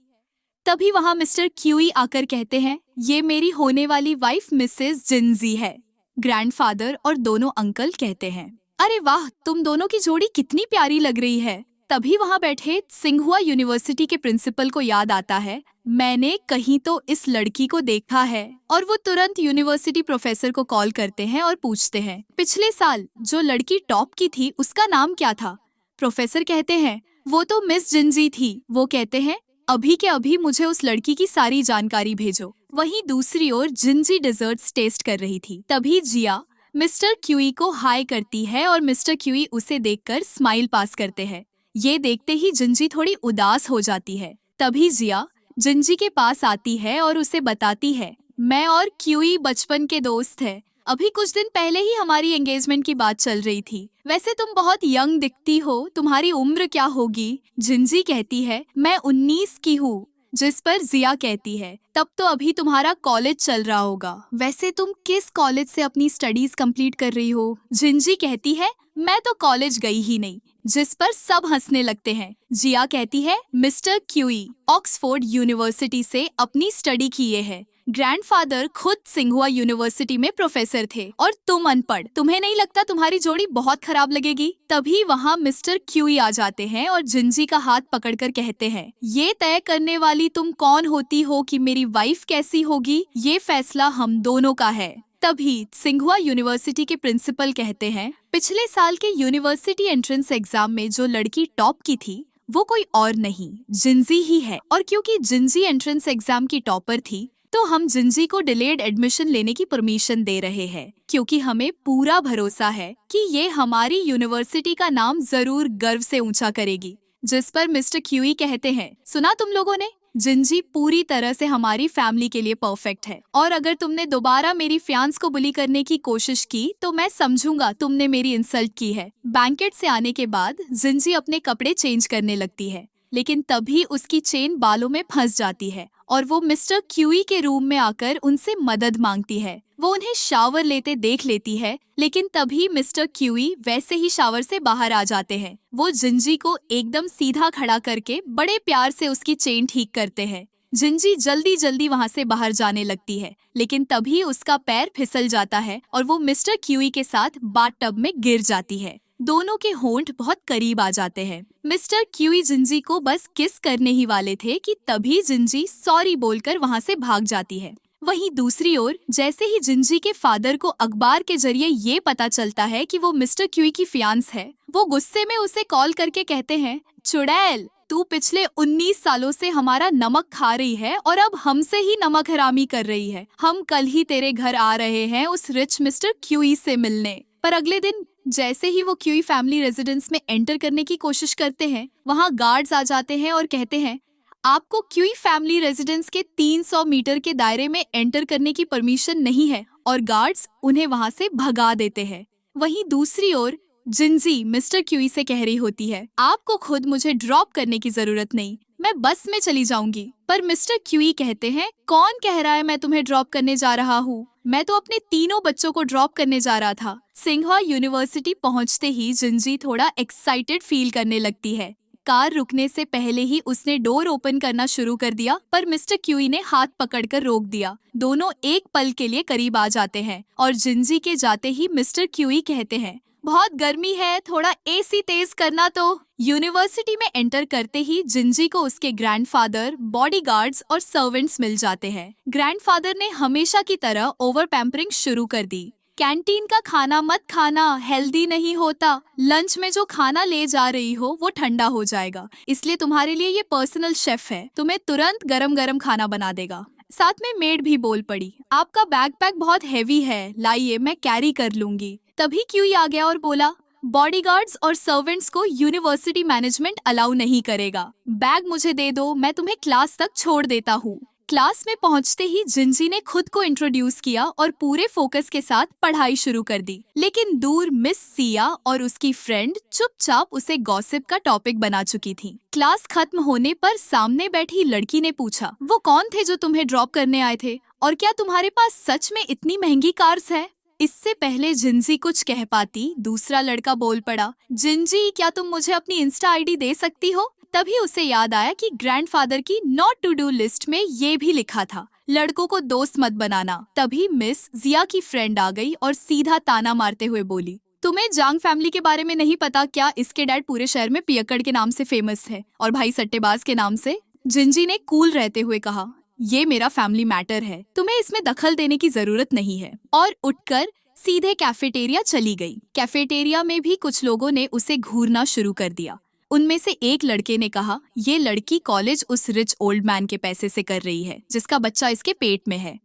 तभी वहां मिस्टर क्यूई आकर कहते हैं, ये मेरी होने वाली वाइफ मिसेस जिंजी है। ग्रैंडफादर और दोनों अंकल कहते हैं, अरे वाह तुम दोनों की जोड़ी कितनी प्यारी लग रही है। तभी वहां बैठे सिंघुआ यूनिवर्सिटी के प्रिंसिपल को याद आता है, मैंने कहीं तो इस लड़की को देखा है। और वो तुरंत यूनिवर्सिटी प्रोफेसर को कॉल करते हैं और पूछते हैं, पिछले साल जो लड़की टॉप की थी उसका नाम क्या था? प्रोफेसर कहते हैं, वो तो मिस जिंजी थी। वो कहते हैं, अभी के अभी मुझे उस लड़की की सारी जानकारी भेजो। वहीं दूसरी ओर जिंजी डिजर्ट्स टेस्ट कर रही थी। तभी जिया मिस्टर क्यूई को हाय करती है और मिस्टर क्यूई उसे देखकर स्माइल पास करते हैं। ये देखते ही जिंजी थोड़ी उदास हो जाती है। तभी जिया जिंजी के पास आती है और उसे बताती है, मैं और क्यूई बचपन के दोस्त हैं। अभी कुछ दिन पहले ही हमारी एंगेजमेंट की बात चल रही थी। वैसे तुम बहुत यंग दिखती हो, तुम्हारी उम्र क्या होगी? जिंजी कहती है, मैं 19 की हूँ। जिस पर जिया कहती है, तब तो अभी तुम्हारा कॉलेज चल रहा होगा। वैसे तुम किस कॉलेज से अपनी स्टडीज कंप्लीट कर रही हो? जिंजी कहती है, मैं तो कॉलेज गई ही नहीं। जिस पर सब हंसने लगते हैं। जिया कहती है, मिस्टर क्यूई ऑक्सफोर्ड यूनिवर्सिटी से अपनी स्टडी किए है। ग्रैंडफादर खुद सिंघुआ यूनिवर्सिटी में प्रोफेसर थे और तुम अनपढ़, तुम्हें नहीं लगता तुम्हारी जोड़ी बहुत खराब लगेगी? तभी वहाँ मिस्टर क्यूई आ जाते हैं और जिंजी का हाथ पकड़कर कहते हैं, ये तय करने वाली तुम कौन होती हो कि मेरी वाइफ कैसी होगी? ये फैसला हम दोनों का है। तभी सिंघुआ यूनिवर्सिटी के प्रिंसिपल कहते हैं, पिछले साल के यूनिवर्सिटी एंट्रेंस एग्जाम में जो लड़की टॉप की थी वो कोई और नहीं, जिंजी ही है। और क्योंकि जिंजी एंट्रेंस एग्जाम की टॉपर थी, तो हम जिंजी को डिलेड एडमिशन लेने की परमिशन दे रहे हैं, क्योंकि हमें पूरा भरोसा है कि ये हमारी यूनिवर्सिटी का नाम जरूर गर्व से ऊंचा करेगी। जिस पर मिस्टर क्यूई कहते हैं, सुना तुम लोगों ने, जिंजी पूरी तरह से हमारी फैमिली के लिए परफेक्ट है और अगर तुमने दोबारा मेरी फियांस को बुली करने की कोशिश की तो मैं समझूंगा तुमने मेरी इंसल्ट की है। बैंकेट से आने के बाद जिंजी अपने कपड़े चेंज करने लगती है, लेकिन तभी उसकी चेन बालों में फंस जाती है और वो मिस्टर क्यूई के रूम में आकर उनसे मदद मांगती है। वो उन्हें शावर लेते देख लेती है, लेकिन तभी मिस्टर क्यूई वैसे ही शावर से बाहर आ जाते हैं। वो जिंजी को एकदम सीधा खड़ा करके बड़े प्यार से उसकी चेन ठीक करते हैं। जिंजी जल्दी जल्दी वहाँ से बाहर जाने लगती है, लेकिन तभी उसका पैर फिसल जाता है और वो मिस्टर क्यूई के साथ बाथटब में गिर जाती है। दोनों के होंठ बहुत करीब आ जाते हैं। मिस्टर क्यूई जिंजी को बस किस करने ही वाले थे कि तभी जिंजी सॉरी बोलकर वहाँ से भाग जाती है। वहीं दूसरी ओर जैसे ही जिंजी के फादर को अखबार के जरिए ये पता चलता है कि वो मिस्टर क्यूई की फियांस है, वो गुस्से में उसे कॉल करके कहते हैं, चुड़ैल, तू पिछले 19 सालों से हमारा नमक खा रही है और अब हमसे ही नमक हरामी कर रही है। हम कल ही तेरे घर आ रहे हैं उस रिच मिस्टर क्यूई से मिलने। पर अगले दिन जैसे ही वो क्यूई फैमिली रेजिडेंस में एंटर करने की कोशिश करते हैं, वहाँ गार्ड्स आ जाते हैं और कहते हैं, आपको क्यूई फैमिली रेजिडेंस के 300 मीटर के दायरे में एंटर करने की परमिशन नहीं है, और गार्ड्स उन्हें वहाँ से भगा देते हैं। वहीं दूसरी ओर जिंजी मिस्टर क्यूई से कह रही होती है, आपको खुद मुझे ड्रॉप करने की जरूरत नहीं, मैं बस में चली जाऊंगी। पर मिस्टर क्यूई कहते हैं, कौन कह रहा है मैं तुम्हें ड्रॉप करने जा रहा हूँ? मैं तो अपने तीनों बच्चों को ड्रॉप करने जा रहा था। सिंघवा यूनिवर्सिटी पहुँचते ही जिंजी थोड़ा एक्साइटेड फील करने लगती है। कार रुकने से पहले ही उसने डोर ओपन करना शुरू कर दिया, पर मिस्टर क्यूई ने हाथ पकड़कर रोक दिया। दोनों एक पल के लिए करीब आ जाते हैं और जिंजी के जाते ही मिस्टर क्यूई कहते हैं, बहुत गर्मी है, थोड़ा एसी तेज करना। तो यूनिवर्सिटी में एंटर करते ही जिंजी को उसके ग्रैंडफादर, बॉडीगार्ड्स और सर्वेंट्स मिल जाते हैं। ग्रैंडफादर ने हमेशा की तरह ओवर पैम्परिंग शुरू कर दी। कैंटीन का खाना मत खाना, हेल्दी नहीं होता। लंच में जो खाना ले जा रही हो वो ठंडा हो जाएगा, इसलिए तुम्हारे लिए ये पर्सनल शेफ है, तुम्हें तुरंत गरम गरम खाना बना देगा। साथ में मेड भी बोल पड़ी, आपका बैकपैक बहुत हेवी है, लाइए मैं कैरी कर लूंगी। तभी क्यूई आ गया और बोला, बॉडीगार्ड्स और सर्वेंट्स को यूनिवर्सिटी मैनेजमेंट अलाउ नहीं करेगा। बैग मुझे दे दो, मैं तुम्हें क्लास तक छोड़ देता हूँ। क्लास में पहुंचते ही जिंजी ने खुद को इंट्रोड्यूस किया और पूरे फोकस के साथ पढ़ाई शुरू कर दी। लेकिन दूर मिस सिया और उसकी फ्रेंड चुपचाप उसे गॉसिप का टॉपिक बना चुकी थी। क्लास खत्म होने पर सामने बैठी लड़की ने पूछा, वो कौन थे जो तुम्हें ड्रॉप करने आए थे, और क्या तुम्हारे पास सच में इतनी महंगी कार्स है? इससे पहले जिंजी कुछ कह पाती, दूसरा लड़का बोल पड़ा, जिंजी, क्या तुम मुझे अपनी इंस्टा आईडी दे सकती हो? तभी उसे याद आया कि ग्रैंडफादर की नॉट टू डू लिस्ट में ये भी लिखा था, लड़कों को दोस्त मत बनाना। तभी मिस जिया की फ्रेंड आ गई और सीधा ताना मारते हुए बोली, तुम्हें जांग फैमिली के बारे में नहीं पता क्या? इसके डैड पूरे शहर में पियक्कड़ के नाम से फेमस है और भाई सट्टेबाज के नाम से। जिंजी ने कूल रहते हुए कहा, ये मेरा फैमिली मैटर है, तुम्हें इसमें दखल देने की जरूरत नहीं है, और उठकर सीधे कैफेटेरिया चली गई। कैफेटेरिया में भी कुछ लोगों ने उसे घूरना शुरू कर दिया। उनमें से एक लड़के ने कहा, ये लड़की कॉलेज उस रिच ओल्ड मैन के पैसे से कर रही है जिसका बच्चा इसके पेट में है।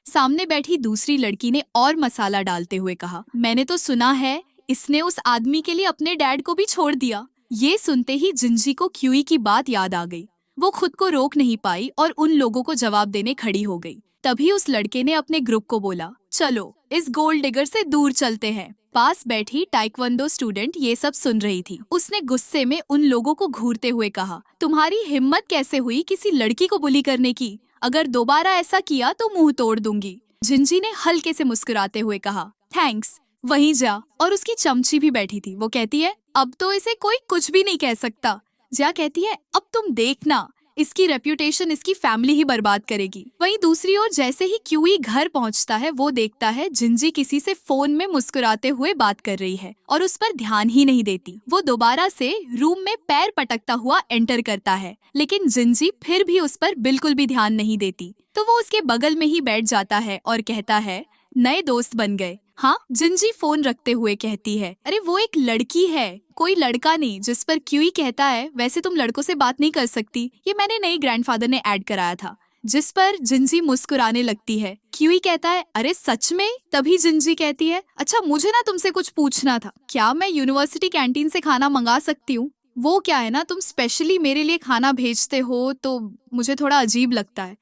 सामने बैठी दूसरी लड़की ने और मसाला डालते हुए कहा, मैंने तो सुना है इसने उस आदमी के लिए अपने डैड को भी छोड़ दिया। ये सुनते ही जिंजी को क्यूई की बात याद आ गई। वो खुद को रोक नहीं पाई और उन लोगों को जवाब देने खड़ी हो गई। तभी उस लड़के ने अपने ग्रुप को बोला, चलो इस गोल्ड डिगर से दूर चलते हैं। पास बैठी टाइक्वांडो स्टूडेंट ये सब सुन रही थी। उसने गुस्से में उन लोगों को घूरते हुए कहा, तुम्हारी हिम्मत कैसे हुई किसी लड़की को बुली करने की? अगर दोबारा ऐसा किया तो मुंह तोड़ दूंगी। जिंजी ने हल्के से मुस्कुराते हुए कहा, थैंक्स, वहीं जा। और उसकी चमची भी बैठी थी। वो कहती है, अब तो इसे कोई कुछ भी नहीं कह सकता। जिया कहती है, अब तुम देखना, इसकी रेप्यूटेशन इसकी फैमिली ही बर्बाद करेगी। वहीं दूसरी ओर जैसे ही क्यूई घर पहुंचता है, वो देखता है जिंजी किसी से फोन में मुस्कुराते हुए बात कर रही है और उस पर ध्यान ही नहीं देती। वो दोबारा से रूम में पैर पटकता हुआ एंटर करता है, लेकिन जिंजी फिर भी उस पर बिल्कुल भी ध्यान नहीं देती। तो वो उसके बगल में ही बैठ जाता है और कहता है, नए दोस्त बन गए। हाँ, जिंजी फोन रखते हुए कहती है, अरे वो एक लड़की है, कोई लड़का नहीं। जिस पर क्यूई कहता है, वैसे तुम लड़कों से बात नहीं कर सकती, ये मैंने नई ग्रैंडफादर ने ऐड कराया था। जिस पर जिंजी मुस्कुराने लगती है। क्यूई कहता है, अरे सच में? तभी जिंजी कहती है, अच्छा मुझे ना तुमसे कुछ पूछना था, क्या मैं यूनिवर्सिटी कैंटीन से खाना मंगा सकती हूँ? वो क्या है ना, तुम स्पेशली मेरे लिए खाना भेजते हो तो मुझे थोड़ा अजीब लगता है।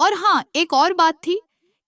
और हाँ, एक और बात थी,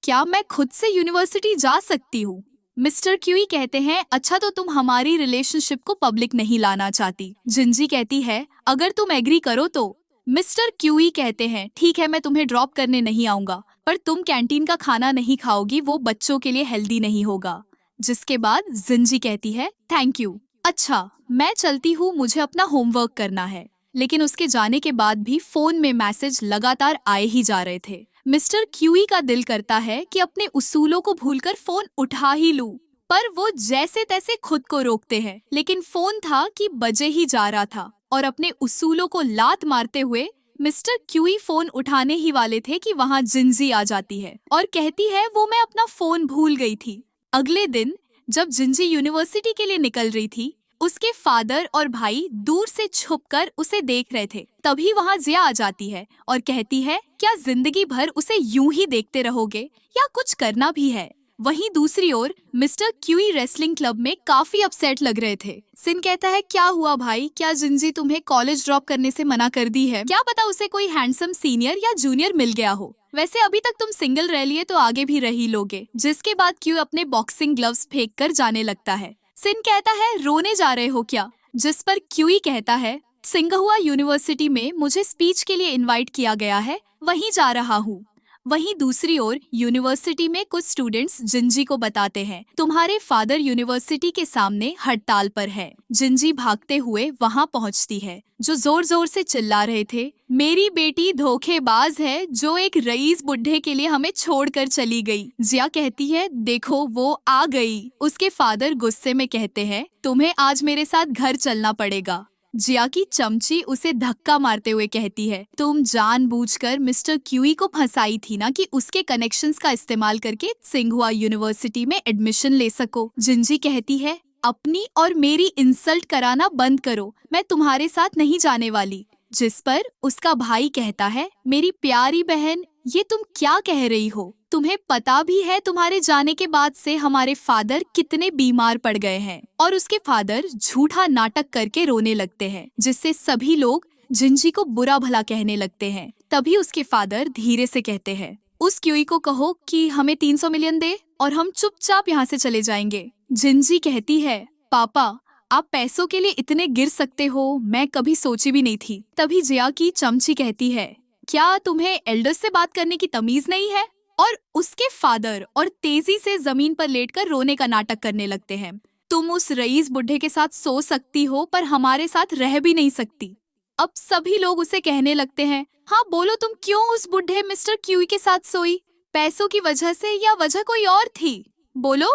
क्या मैं खुद से यूनिवर्सिटी जा सकती हूँ? मिस्टर क्यूई कहते हैं, अच्छा तो तुम हमारी रिलेशनशिप को पब्लिक नहीं लाना चाहती। जिंजी कहती है, अगर तुम एग्री करो तो। मिस्टर क्यूई कहते हैं, ठीक है मैं तुम्हें ड्रॉप करने नहीं आऊंगा, पर तुम कैंटीन का खाना नहीं खाओगी, वो बच्चों के लिए हेल्दी नहीं होगा। जिसके बाद जिंजी कहती है, थैंक यू, अच्छा मैं चलती हूँ, मुझे अपना होमवर्क करना है। लेकिन उसके जाने के बाद भी फोन में मैसेज लगातार आए ही जा रहे थे। मिस्टर क्यूई का दिल करता है कि अपने उसूलों को भूलकर फोन उठा ही लूं, पर वो जैसे तैसे खुद को रोकते हैं, लेकिन फोन था कि बजे ही जा रहा था और अपने उसूलों को लात मारते हुए मिस्टर क्यूई फोन उठाने ही वाले थे कि वहाँ जिंजी आ जाती है और कहती है वो मैं अपना फोन भूल गई थी। अगले दिन जब जिंजी यूनिवर्सिटी के लिए निकल रही थी, उसके फादर और भाई दूर से छुपकर उसे देख रहे थे। तभी वहाँ जिया आ जाती है और कहती है क्या जिंदगी भर उसे यूं ही देखते रहोगे या कुछ करना भी है। वहीं दूसरी ओर मिस्टर क्यूई रेसलिंग क्लब में काफी अपसेट लग रहे थे। सिन कहता है क्या हुआ भाई, क्या जिंजी तुम्हें कॉलेज ड्रॉप करने से मना कर दी है? क्या पता उसे कोई हैंडसम सीनियर या जूनियर मिल गया हो। वैसे अभी तक तुम सिंगल रह लिए तो आगे भी रह ही लोगे। जिसके बाद क्यू अपने बॉक्सिंग ग्लव्स फेंक कर जाने लगता है। सिन कहता है रोने जा रहे हो क्या? जिस पर क्यूई कहता है सिंगहुआ यूनिवर्सिटी में मुझे स्पीच के लिए इनवाइट किया गया है, वहीं जा रहा हूँ। वहीं दूसरी ओर यूनिवर्सिटी में कुछ स्टूडेंट्स जिंजी को बताते हैं तुम्हारे फादर यूनिवर्सिटी के सामने हड़ताल पर है। जिंजी भागते हुए वहां पहुंचती है। जो जोर जोर से चिल्ला रहे थे मेरी बेटी धोखेबाज है जो एक रईस बुढ़े के लिए हमें छोड़कर चली गई। जिया कहती है देखो वो आ गई। उसके फादर गुस्से में कहते हैं तुम्हें आज मेरे साथ घर चलना पड़ेगा। जिया की चमची उसे धक्का मारते हुए कहती है तुम जानबूझकर मिस्टर क्यूई को फंसाई थी ना कि उसके कनेक्शंस का इस्तेमाल करके सिंघुआ यूनिवर्सिटी में एडमिशन ले सको। जिंजी कहती है अपनी और मेरी इंसल्ट कराना बंद करो, मैं तुम्हारे साथ नहीं जाने वाली। जिस पर उसका भाई कहता है मेरी प्यारी बहन ये तुम क्या कह रही हो? तुम्हें पता भी है तुम्हारे जाने के बाद से हमारे फादर कितने बीमार पड़ गए हैं। और उसके फादर झूठा नाटक करके रोने लगते हैं जिससे सभी लोग जिंजी को बुरा भला कहने लगते हैं। तभी उसके फादर धीरे से कहते हैं उस क्यूई को कहो कि हमें 300 मिलियन दे और हम चुपचाप यहाँ से चले जाएंगे। जिंजी कहती है पापा आप पैसों के लिए इतने गिर सकते हो, मैं कभी सोची भी नहीं थी। तभी जिया की चमची कहती है क्या तुम्हें एल्डर्स से बात करने की तमीज नहीं है? और उसके फादर और तेजी से जमीन पर लेटकर रोने का नाटक करने लगते हैं। तुम उस रईस बुढ़े के साथ सो सकती हो पर हमारे साथ रह भी नहीं सकती। अब सभी लोग उसे कहने लगते हैं हाँ बोलो तुम क्यों उस बुढ़े मिस्टर क्यूई के साथ सोई? पैसों की वजह से या वजह कोई और थी? बोलो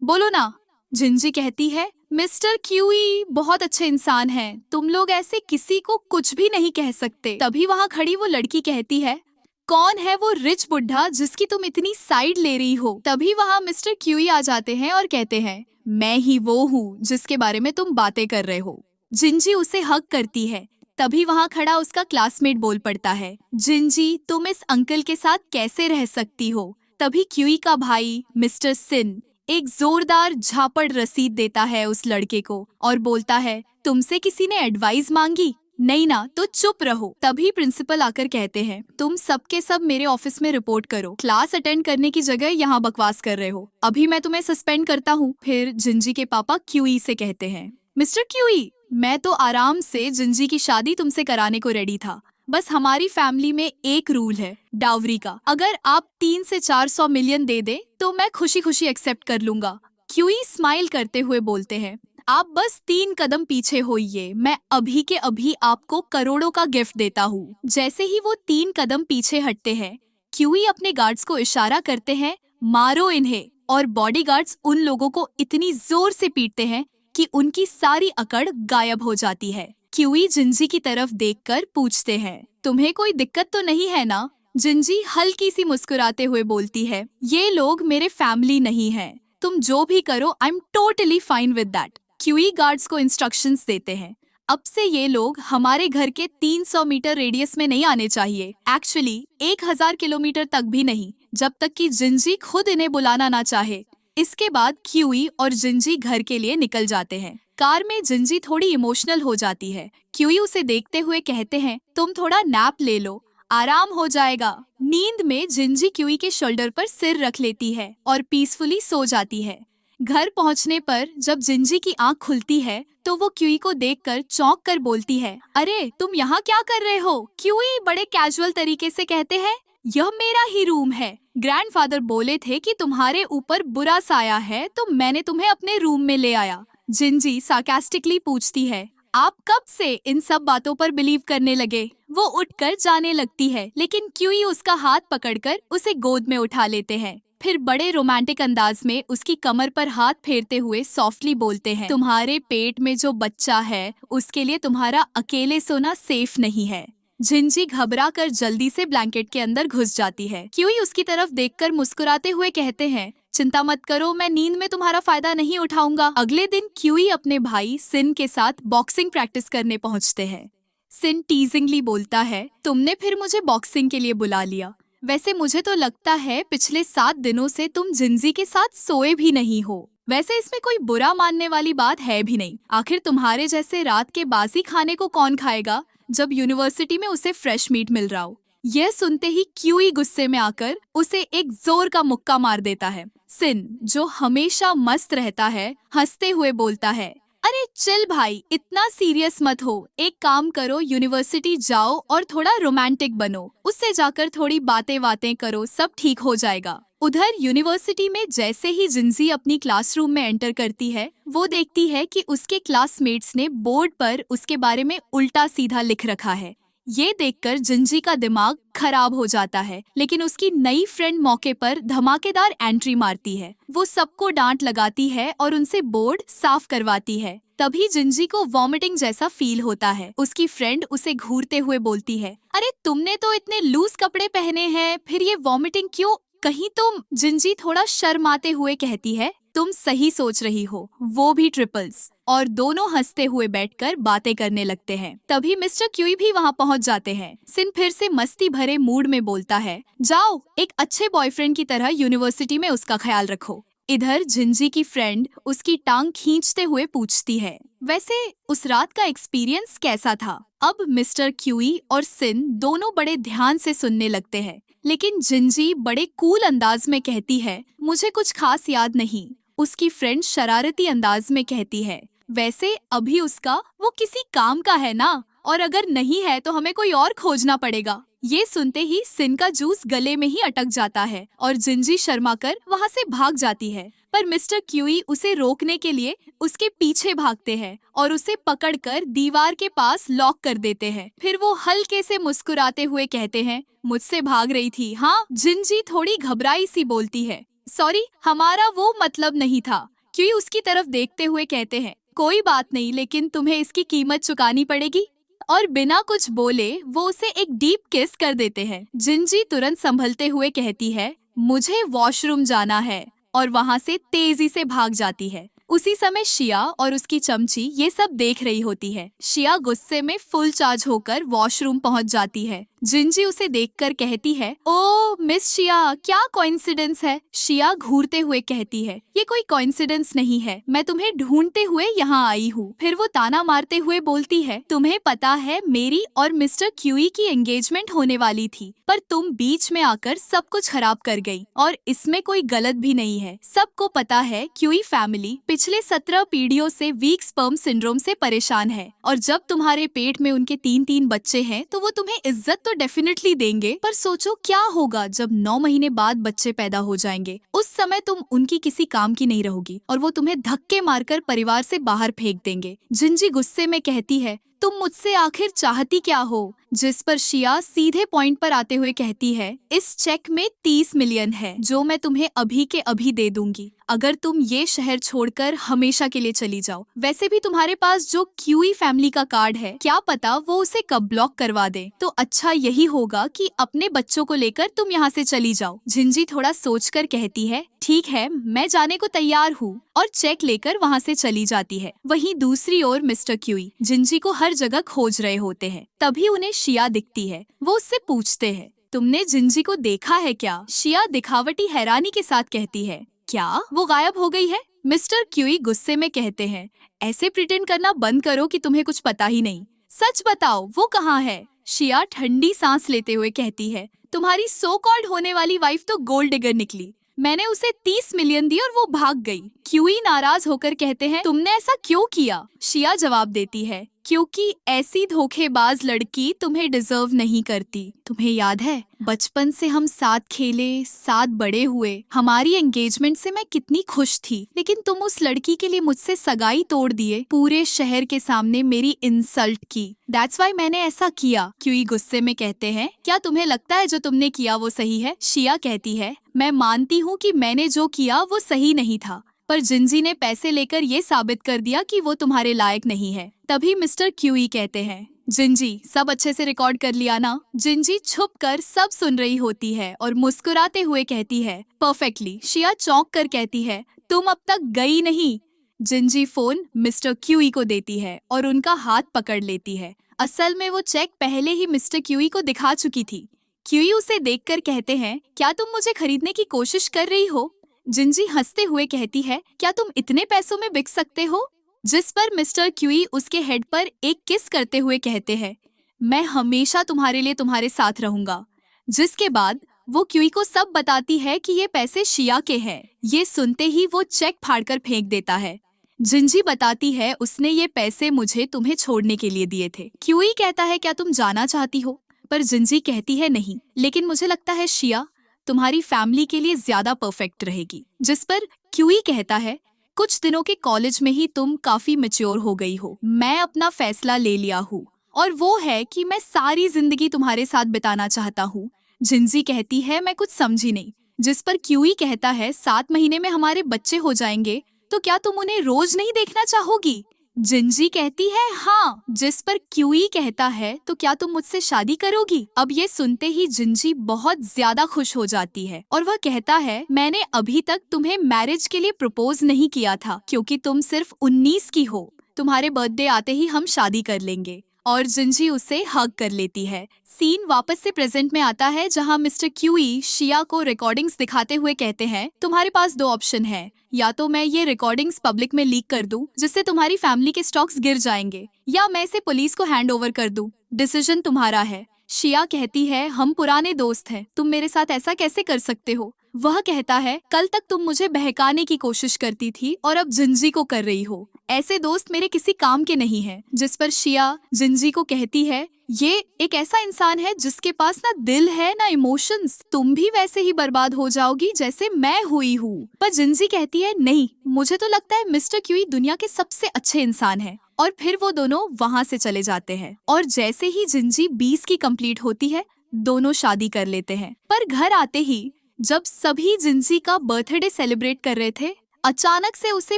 बोलो ना। जिंजी कहती है मिस्टर क्यूई बहुत अच्छे इंसान हैं, तुम लोग ऐसे किसी को कुछ भी नहीं कह सकते। तभी वहाँ खड़ी वो लड़की कहती है कौन है वो रिच बुढ़ा जिसकी तुम इतनी साइड ले रही हो? तभी वहाँ मिस्टर क्यूई आ जाते हैं और कहते हैं मैं ही वो हूँ जिसके बारे में तुम बातें कर रहे हो। जिंजी उसे हक करती है। तभी वहाँ खड़ा उसका क्लासमेट बोल पड़ता है जिंजी तुम इस अंकल के साथ कैसे रह सकती हो? तभी क्यूई का भाई मिस्टर सिन एक जोरदार झापड़ रसीद देता है उस लड़के को और बोलता है तुमसे किसी ने एडवाइस मांगी? नहीं ना, तो चुप रहो। तभी प्रिंसिपल आकर कहते हैं तुम सबके सब मेरे ऑफिस में रिपोर्ट करो, क्लास अटेंड करने की जगह यहाँ बकवास कर रहे हो, अभी मैं तुम्हें सस्पेंड करता हूँ। फिर जिंजी के पापा क्यूई से कहते हैं मिस्टर क्यूई मैं तो आराम से जिंजी की शादी तुमसे कराने को रेडी था, बस हमारी फैमिली में एक रूल है डावरी का, अगर आप 300 से 400 मिलियन दे दे तो मैं खुशी खुशी एक्सेप्ट कर लूंगा। क्यूई स्माइल करते हुए बोलते हैं आप बस 3 कदम पीछे होइए, मैं अभी के अभी आपको करोड़ों का गिफ्ट देता हूँ। जैसे ही वो 3 कदम पीछे हटते हैं क्यूई अपने गार्ड्स को इशारा करते हैं मारो इन्हें, और बॉडीगार्ड्स उन लोगों को इतनी जोर से पीटते हैं कि उनकी सारी अकड़ गायब हो जाती है। क्यूई जिंजी की तरफ देखकर पूछते हैं तुम्हें कोई दिक्कत तो नहीं है ना? जिंजी हल्की सी मुस्कुराते हुए बोलती है ये लोग मेरे फैमिली नहीं है, तुम जो भी करो I am totally fine with that. QE guards को इंस्ट्रक्शंस देते हैं अब से ये लोग हमारे घर के 300 मीटर रेडियस में नहीं आने चाहिए, एक्चुअली 1000 किलोमीटर तक भी नहीं, जब तक कि जिंजी खुद इन्हें बुलाना ना चाहे। इसके बाद क्यूई और जिंजी घर के लिए निकल जाते हैं। कार में जिंजी थोड़ी इमोशनल हो जाती है। क्यूई उसे देखते हुए कहते हैं तुम थोड़ा नैप ले लो, आराम हो जाएगा। नींद में जिंजी क्यूई के शोल्डर पर सिर रख लेती है और पीसफुली सो जाती है। घर पहुंचने पर जब जिंजी की आंख खुलती है तो वो क्यूई को देखकर चौंक कर बोलती है अरे तुम यहाँ क्या कर रहे हो? क्यूई बड़े कैजुअल तरीके से कहते हैं यह मेरा ही रूम है, ग्रैंडफादर बोले थे कि तुम्हारे ऊपर बुरा साया है तो मैंने तुम्हें अपने रूम में ले आया। जिंजी सार्कास्टिकली पूछती है आप कब से इन सब बातों पर बिलीव करने लगे? वो उठकर जाने लगती है लेकिन क्यूई उसका हाथ पकड़कर उसे गोद में उठा लेते हैं। फिर बड़े रोमांटिक अंदाज में उसकी कमर पर हाथ फेरते हुए सॉफ्टली बोलते हैं, तुम्हारे पेट में जो बच्चा है उसके लिए तुम्हारा अकेले सोना सेफ नहीं है। जिंजी घबरा कर जल्दी से ब्लैंकेट के अंदर घुस जाती है। क्यूई उसकी तरफ देखकर मुस्कुराते हुए कहते हैं, चिंता मत करो, मैं नींद में तुम्हारा फायदा नहीं उठाऊंगा। अगले दिन क्यूई अपने भाई सिन के साथ बॉक्सिंग प्रैक्टिस करने पहुंचते हैं। सिन टीजिंगली बोलता है, तुमने फिर मुझे बॉक्सिंग के लिए बुला लिया। वैसे मुझे तो लगता है पिछले 7 दिनों से तुम जिंजी के साथ सोए भी नहीं हो। वैसे इसमें कोई बुरा मानने वाली बात है भी नहीं। आखिर तुम्हारे जैसे रात के बासी खाने को कौन खाएगा जब यूनिवर्सिटी में उसे फ्रेश मीट मिल रहा हो। यह सुनते ही क्यूई गुस्से में आकर उसे एक जोर का मुक्का मार देता है। सिन, जो हमेशा मस्त रहता है, हंसते हुए बोलता है, अरे चिल भाई, इतना सीरियस मत हो। एक काम करो, यूनिवर्सिटी जाओ और थोड़ा रोमांटिक बनो। उससे जाकर थोड़ी बातें करो, सब ठीक हो जाएगा। उधर यूनिवर्सिटी में जैसे ही जिंजी अपनी क्लासरूम में एंटर करती है, वो देखती है कि उसके क्लासमेट्स ने बोर्ड पर उसके बारे में उल्टा सीधा लिख रखा है। ये देखकर जिंजी का दिमाग खराब हो जाता है, लेकिन उसकी नई फ्रेंड मौके पर धमाकेदार एंट्री मारती है। वो सबको डांट लगाती है और उनसे बोर्ड साफ करवाती है। तभी जिंजी को वॉमिटिंग जैसा फील होता है। उसकी फ्रेंड उसे घूरते हुए बोलती है, अरे तुमने तो इतने लूज कपड़े पहने हैं, फिर ये वॉमिटिंग क्यों? कहीं तुम? जिंजी थोड़ा शर्माते हुए कहती है, तुम सही सोच रही हो, वो भी ट्रिपल्स। और दोनों हंसते हुए बैठकर बातें करने लगते हैं। तभी मिस्टर क्यूई भी वहाँ पहुँच जाते हैं। सिन फिर से मस्ती भरे मूड में बोलता है, जाओ एक अच्छे बॉयफ्रेंड की तरह यूनिवर्सिटी में उसका ख्याल रखो। इधर जिंजी की फ्रेंड उसकी टांग खींचते हुए पूछती है, वैसे उस रात का एक्सपीरियंस कैसा था? अब मिस्टर क्यूई और सिन दोनों बड़े ध्यान से सुनने लगते हैं, लेकिन जिंजी बड़े कूल अंदाज में कहती है, मुझे कुछ खास याद नहीं। उसकी फ्रेंड शरारती अंदाज में कहती है, वैसे अभी उसका वो किसी काम का है ना, और अगर नहीं है तो हमें कोई और खोजना पड़ेगा। ये सुनते ही सिन का जूस गले में ही अटक जाता है और जिंजी शर्माकर वहाँ से भाग जाती है। पर मिस्टर क्यूई उसे रोकने के लिए उसके पीछे भागते हैं और उसे पकड़कर दीवार के पास लॉक कर देते हैं। फिर वो हल्के से मुस्कुराते हुए कहते हैं, मुझसे भाग रही थी हाँ? जिंजी थोड़ी घबराई सी बोलती है, सॉरी, हमारा वो मतलब नहीं था। क्यूई उसकी तरफ देखते हुए कहते हैं, कोई बात नहीं, लेकिन तुम्हें इसकी कीमत चुकानी पड़ेगी। और बिना कुछ बोले वो उसे एक डीप किस कर देते हैं। जिंजी तुरंत संभलते हुए कहती है, मुझे वॉशरूम जाना है, और वहाँ से तेजी से भाग जाती है। उसी समय शिया और उसकी चमची ये सब देख रही होती है। शिया गुस्से में फुल चार्ज होकर वॉशरूम पहुँच जाती है। जिंजी उसे देखकर कहती है, ओ मिस शिया, क्या कोइंसिडेंस है? शिया घूरते हुए कहती है, ये कोई कोइंसिडेंस नहीं है, मैं तुम्हें ढूंढते हुए यहाँ आई हूँ। फिर वो ताना मारते हुए बोलती है, तुम्हें पता है मेरी और मिस्टर क्यूई की एंगेजमेंट होने वाली थी, पर तुम बीच में आकर सब कुछ खराब कर गई, और इसमें कोई गलत भी नहीं है। सबको पता है क्यूई फैमिली पिछले 17 पीढ़ियों से वीक स्पर्म सिंड्रोम से परेशान है, और जब तुम्हारे पेट में उनके 3-3 बच्चे हैं तो वो तुम्हें इज्जत तो डेफिनेटली देंगे, पर सोचो क्या होगा जब 9 महीने बाद बच्चे पैदा हो जाएंगे। उस समय तुम उनकी किसी काम की नहीं रहोगी और वो तुम्हें धक्के मारकर परिवार से बाहर फेंक देंगे। जिंजी गुस्से में कहती है, तुम मुझसे आखिर चाहती क्या हो? जिस पर शिया सीधे पॉइंट पर आते हुए कहती है, इस चेक में 30 मिलियन है जो मैं तुम्हें अभी के अभी दे दूंगी, अगर तुम ये शहर छोड़कर हमेशा के लिए चली जाओ। वैसे भी तुम्हारे पास जो क्यूई फैमिली का कार्ड है, क्या पता वो उसे कब ब्लॉक करवा दे, तो अच्छा यही होगा कि अपने बच्चों को लेकर तुम यहाँ से चली जाओ। जिंजी थोड़ा सोचकर कहती है, ठीक है, मैं जाने को तैयार हूँ, और चेक लेकर वहाँ से चली जाती है। वहीं दूसरी ओर मिस्टर क्यूई जिंजी को हर जगह खोज रहे होते हैं। तभी उन्हें शिया दिखती है। वो उससे पूछते हैं, तुमने जिंजी को देखा है क्या? शिया दिखावटी हैरानी के साथ कहती है, क्या वो गायब हो गई है? मिस्टर क्यूई गुस्से में कहते हैं, ऐसे प्रिटेंड करना बंद करो कि तुम्हें कुछ पता ही नहीं। सच बताओ, वो कहाँ है? शिया ठंडी सांस लेते हुए कहती है, तुम्हारी सो कॉल्ड होने वाली वाइफ तो गोल्ड डिगर निकली। मैंने उसे 30 मिलियन दी और वो भाग गई। क्यूई नाराज होकर कहते हैं, तुमने ऐसा क्यों किया? शिया जवाब देती है, क्योंकि ऐसी धोखेबाज लड़की तुम्हें डिजर्व नहीं करती। तुम्हें याद है बचपन से हम साथ खेले, साथ बड़े हुए। हमारी एंगेजमेंट से मैं कितनी खुश थी, लेकिन तुम उस लड़की के लिए मुझसे सगाई तोड़ दिए, पूरे शहर के सामने मेरी इंसल्ट की। दैट्स वाई मैंने ऐसा किया। क्यूई गुस्से में कहते हैं, क्या तुम्हें लगता है जो तुमने किया वो सही है? शिया कहती है, मैं मानती हूँ कि मैंने जो किया वो सही नहीं था, पर जिंजी ने पैसे लेकर ये साबित कर दिया कि वो तुम्हारे लायक नहीं है। तभी मिस्टर क्यूई कहते हैं, जिंजी सब अच्छे से रिकॉर्ड कर लिया ना? जिंजी छुप कर सब सुन रही होती है और मुस्कुराते हुए कहती है, परफेक्टली। शिया चौंक कर कहती है, तुम अब तक गई नहीं। जिंजी फोन मिस्टर क्यूई को देती है और उनका हाथ पकड़ लेती है। असल में वो चेक पहले ही मिस्टर क्यूई को दिखा चुकी थी। क्यूई उसे देखकर कहते हैं, क्या तुम मुझे खरीदने की कोशिश कर रही हो? जिंजी हंसते हुए कहती है, क्या तुम इतने पैसों में बिक सकते हो? जिस पर मिस्टर क्यूई उसके हेड पर एक किस करते हुए कहते हैं, मैं हमेशा तुम्हारे लिए तुम्हारे साथ रहूंगा। जिसके बाद वो क्यूई को सब बताती है कि ये पैसे शिया के हैं। ये सुनते ही वो चेक फाड़कर फेंक देता है। जिंजी बताती है, उसने ये पैसे मुझे तुम्हें छोड़ने के लिए दिए थे। क्यूई कहता है, क्या तुम जाना चाहती हो? पर जिंजी कहती है, नहीं, लेकिन मुझे लगता है शिया तुम्हारी फैमिली के लिए ज्यादा परफेक्ट रहेगी। जिस पर क्यूई कहता है, कुछ दिनों के कॉलेज में ही तुम काफी मैच्योर हो गई हो। मैं अपना फैसला ले लिया हूँ और वो है कि मैं सारी जिंदगी तुम्हारे साथ बिताना चाहता हूँ। जिंजी कहती है, मैं कुछ समझी नहीं। जिस पर क्यूई कहता है, 7 महीने में हमारे बच्चे हो जाएंगे, तो क्या तुम उन्हें रोज नहीं देखना चाहोगी? जिंजी कहती है, हाँ। जिस पर क्यूई कहता है, तो क्या तुम मुझसे शादी करोगी? अब ये सुनते ही जिंजी बहुत ज्यादा खुश हो जाती है और वह कहता है, मैंने अभी तक तुम्हें मैरिज के लिए प्रपोज नहीं किया था, क्योंकि तुम सिर्फ 19 की हो। तुम्हारे बर्थडे आते ही हम शादी कर लेंगे। और जिंजी उसे हग कर लेती है। सीन वापस से प्रेजेंट में आता है, जहां मिस्टर क्यूई शिया को रिकॉर्डिंग्स दिखाते हुए कहते हैं, तुम्हारे पास 2 ऑप्शन है, या तो मैं ये रिकॉर्डिंग्स पब्लिक में लीक कर दूं, जिससे तुम्हारी फैमिली के स्टॉक्स गिर जाएंगे, या मैं इसे पुलिस को हैंड ओवर कर दूं। डिसीजन तुम्हारा है। शिया कहती है, हम पुराने दोस्त हैं, तुम मेरे साथ ऐसा कैसे कर सकते हो? वह कहता है, कल तक तुम मुझे बहकाने की कोशिश करती थी और अब जिंजी को कर रही हो। ऐसे दोस्त मेरे किसी काम के नहीं हैं। जिस पर शिया जिंजी को कहती है, ये एक ऐसा इंसान है जिसके पास ना दिल है ना इमोशंस। तुम भी वैसे ही बर्बाद हो जाओगी जैसे मैं हुई हूँ। पर जिंजी कहती है, नहीं, मुझे तो लगता है मिस्टर क्यूई दुनिया के सबसे अच्छे इंसान है। और फिर वो दोनों वहाँ से चले जाते हैं और जैसे ही जिंजी 20 की कंप्लीट होती है, दोनों शादी कर लेते हैं। पर घर आते ही जब सभी जिंजी का बर्थडे सेलिब्रेट कर रहे थे, अचानक से उसे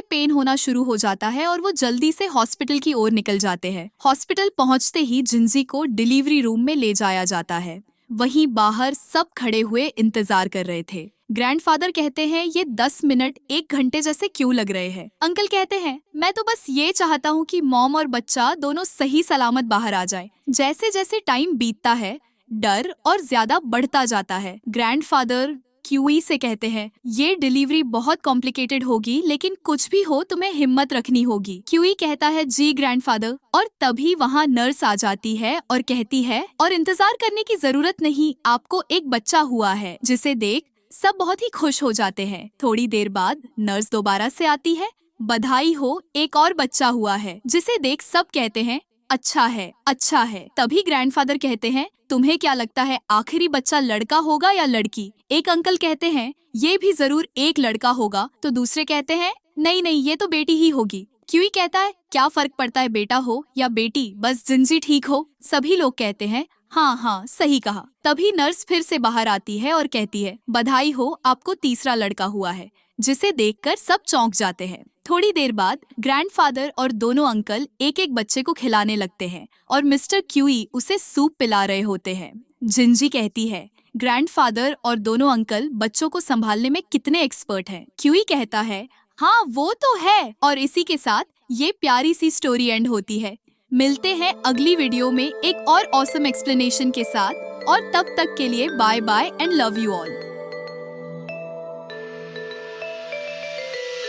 पेन होना शुरू हो जाता है और वो जल्दी से हॉस्पिटल की ओर निकल जाते हैं। हॉस्पिटल पहुंचते ही जिंजी को डिलीवरी रूम में ले जाया जाता है। वहीं बाहर सब खड़े हुए इंतजार कर रहे थे। ग्रैंडफादर कहते हैं, ये 10 मिनट 1 घंटे जैसे क्यों लग रहे हैं? अंकल कहते हैं, मैं तो बस ये चाहता हूँ कि मॉम और बच्चा दोनों सही सलामत बाहर आ जाए। जैसे जैसे टाइम बीतता है, डर और ज्यादा बढ़ता जाता है। ग्रैंडफादर क्यूई से कहते हैं, ये डिलीवरी बहुत कॉम्प्लिकेटेड होगी, लेकिन कुछ भी हो तुम्हें हिम्मत रखनी होगी। क्यूई कहता है, जी ग्रैंडफादर। और तभी वहाँ नर्स आ जाती है और कहती है, और इंतजार करने की जरूरत नहीं, आपको एक बच्चा हुआ है। जिसे देख सब बहुत ही खुश हो जाते हैं। थोड़ी देर बाद नर्स दोबारा से आती है, बधाई हो, एक और बच्चा हुआ है। जिसे देख सब कहते हैं, अच्छा है, अच्छा है। तभी ग्रैंडफादर कहते हैं, तुम्हें क्या लगता है आखिरी बच्चा लड़का होगा या लड़की? एक अंकल कहते हैं, ये भी जरूर एक लड़का होगा। तो दूसरे कहते हैं, नहीं नहीं, ये तो बेटी ही होगी। क्यूई कहता है, क्या फर्क पड़ता है बेटा हो या बेटी, बस जिंजी ठीक हो। सभी लोग कहते हैं, हाँ हाँ सही कहा। तभी नर्स फिर से बाहर आती है और कहती है, बधाई हो, आपको तीसरा लड़का हुआ है। जिसे देखकर सब चौंक जाते हैं। थोड़ी देर बाद ग्रैंडफादर और दोनों अंकल एक एक बच्चे को खिलाने लगते हैं और मिस्टर क्यूई उसे सूप पिला रहे होते हैं। जिंजी कहती है, ग्रैंडफादर और दोनों अंकल बच्चों को संभालने में कितने एक्सपर्ट हैं। क्यूई कहता है, हाँ वो तो है। और इसी के साथ ये प्यारी सी स्टोरी एंड होती है। मिलते हैं अगली वीडियो में एक और ऑसम एक्सप्लेनेशन के साथ, और तब तक के लिए bye bye and love you all.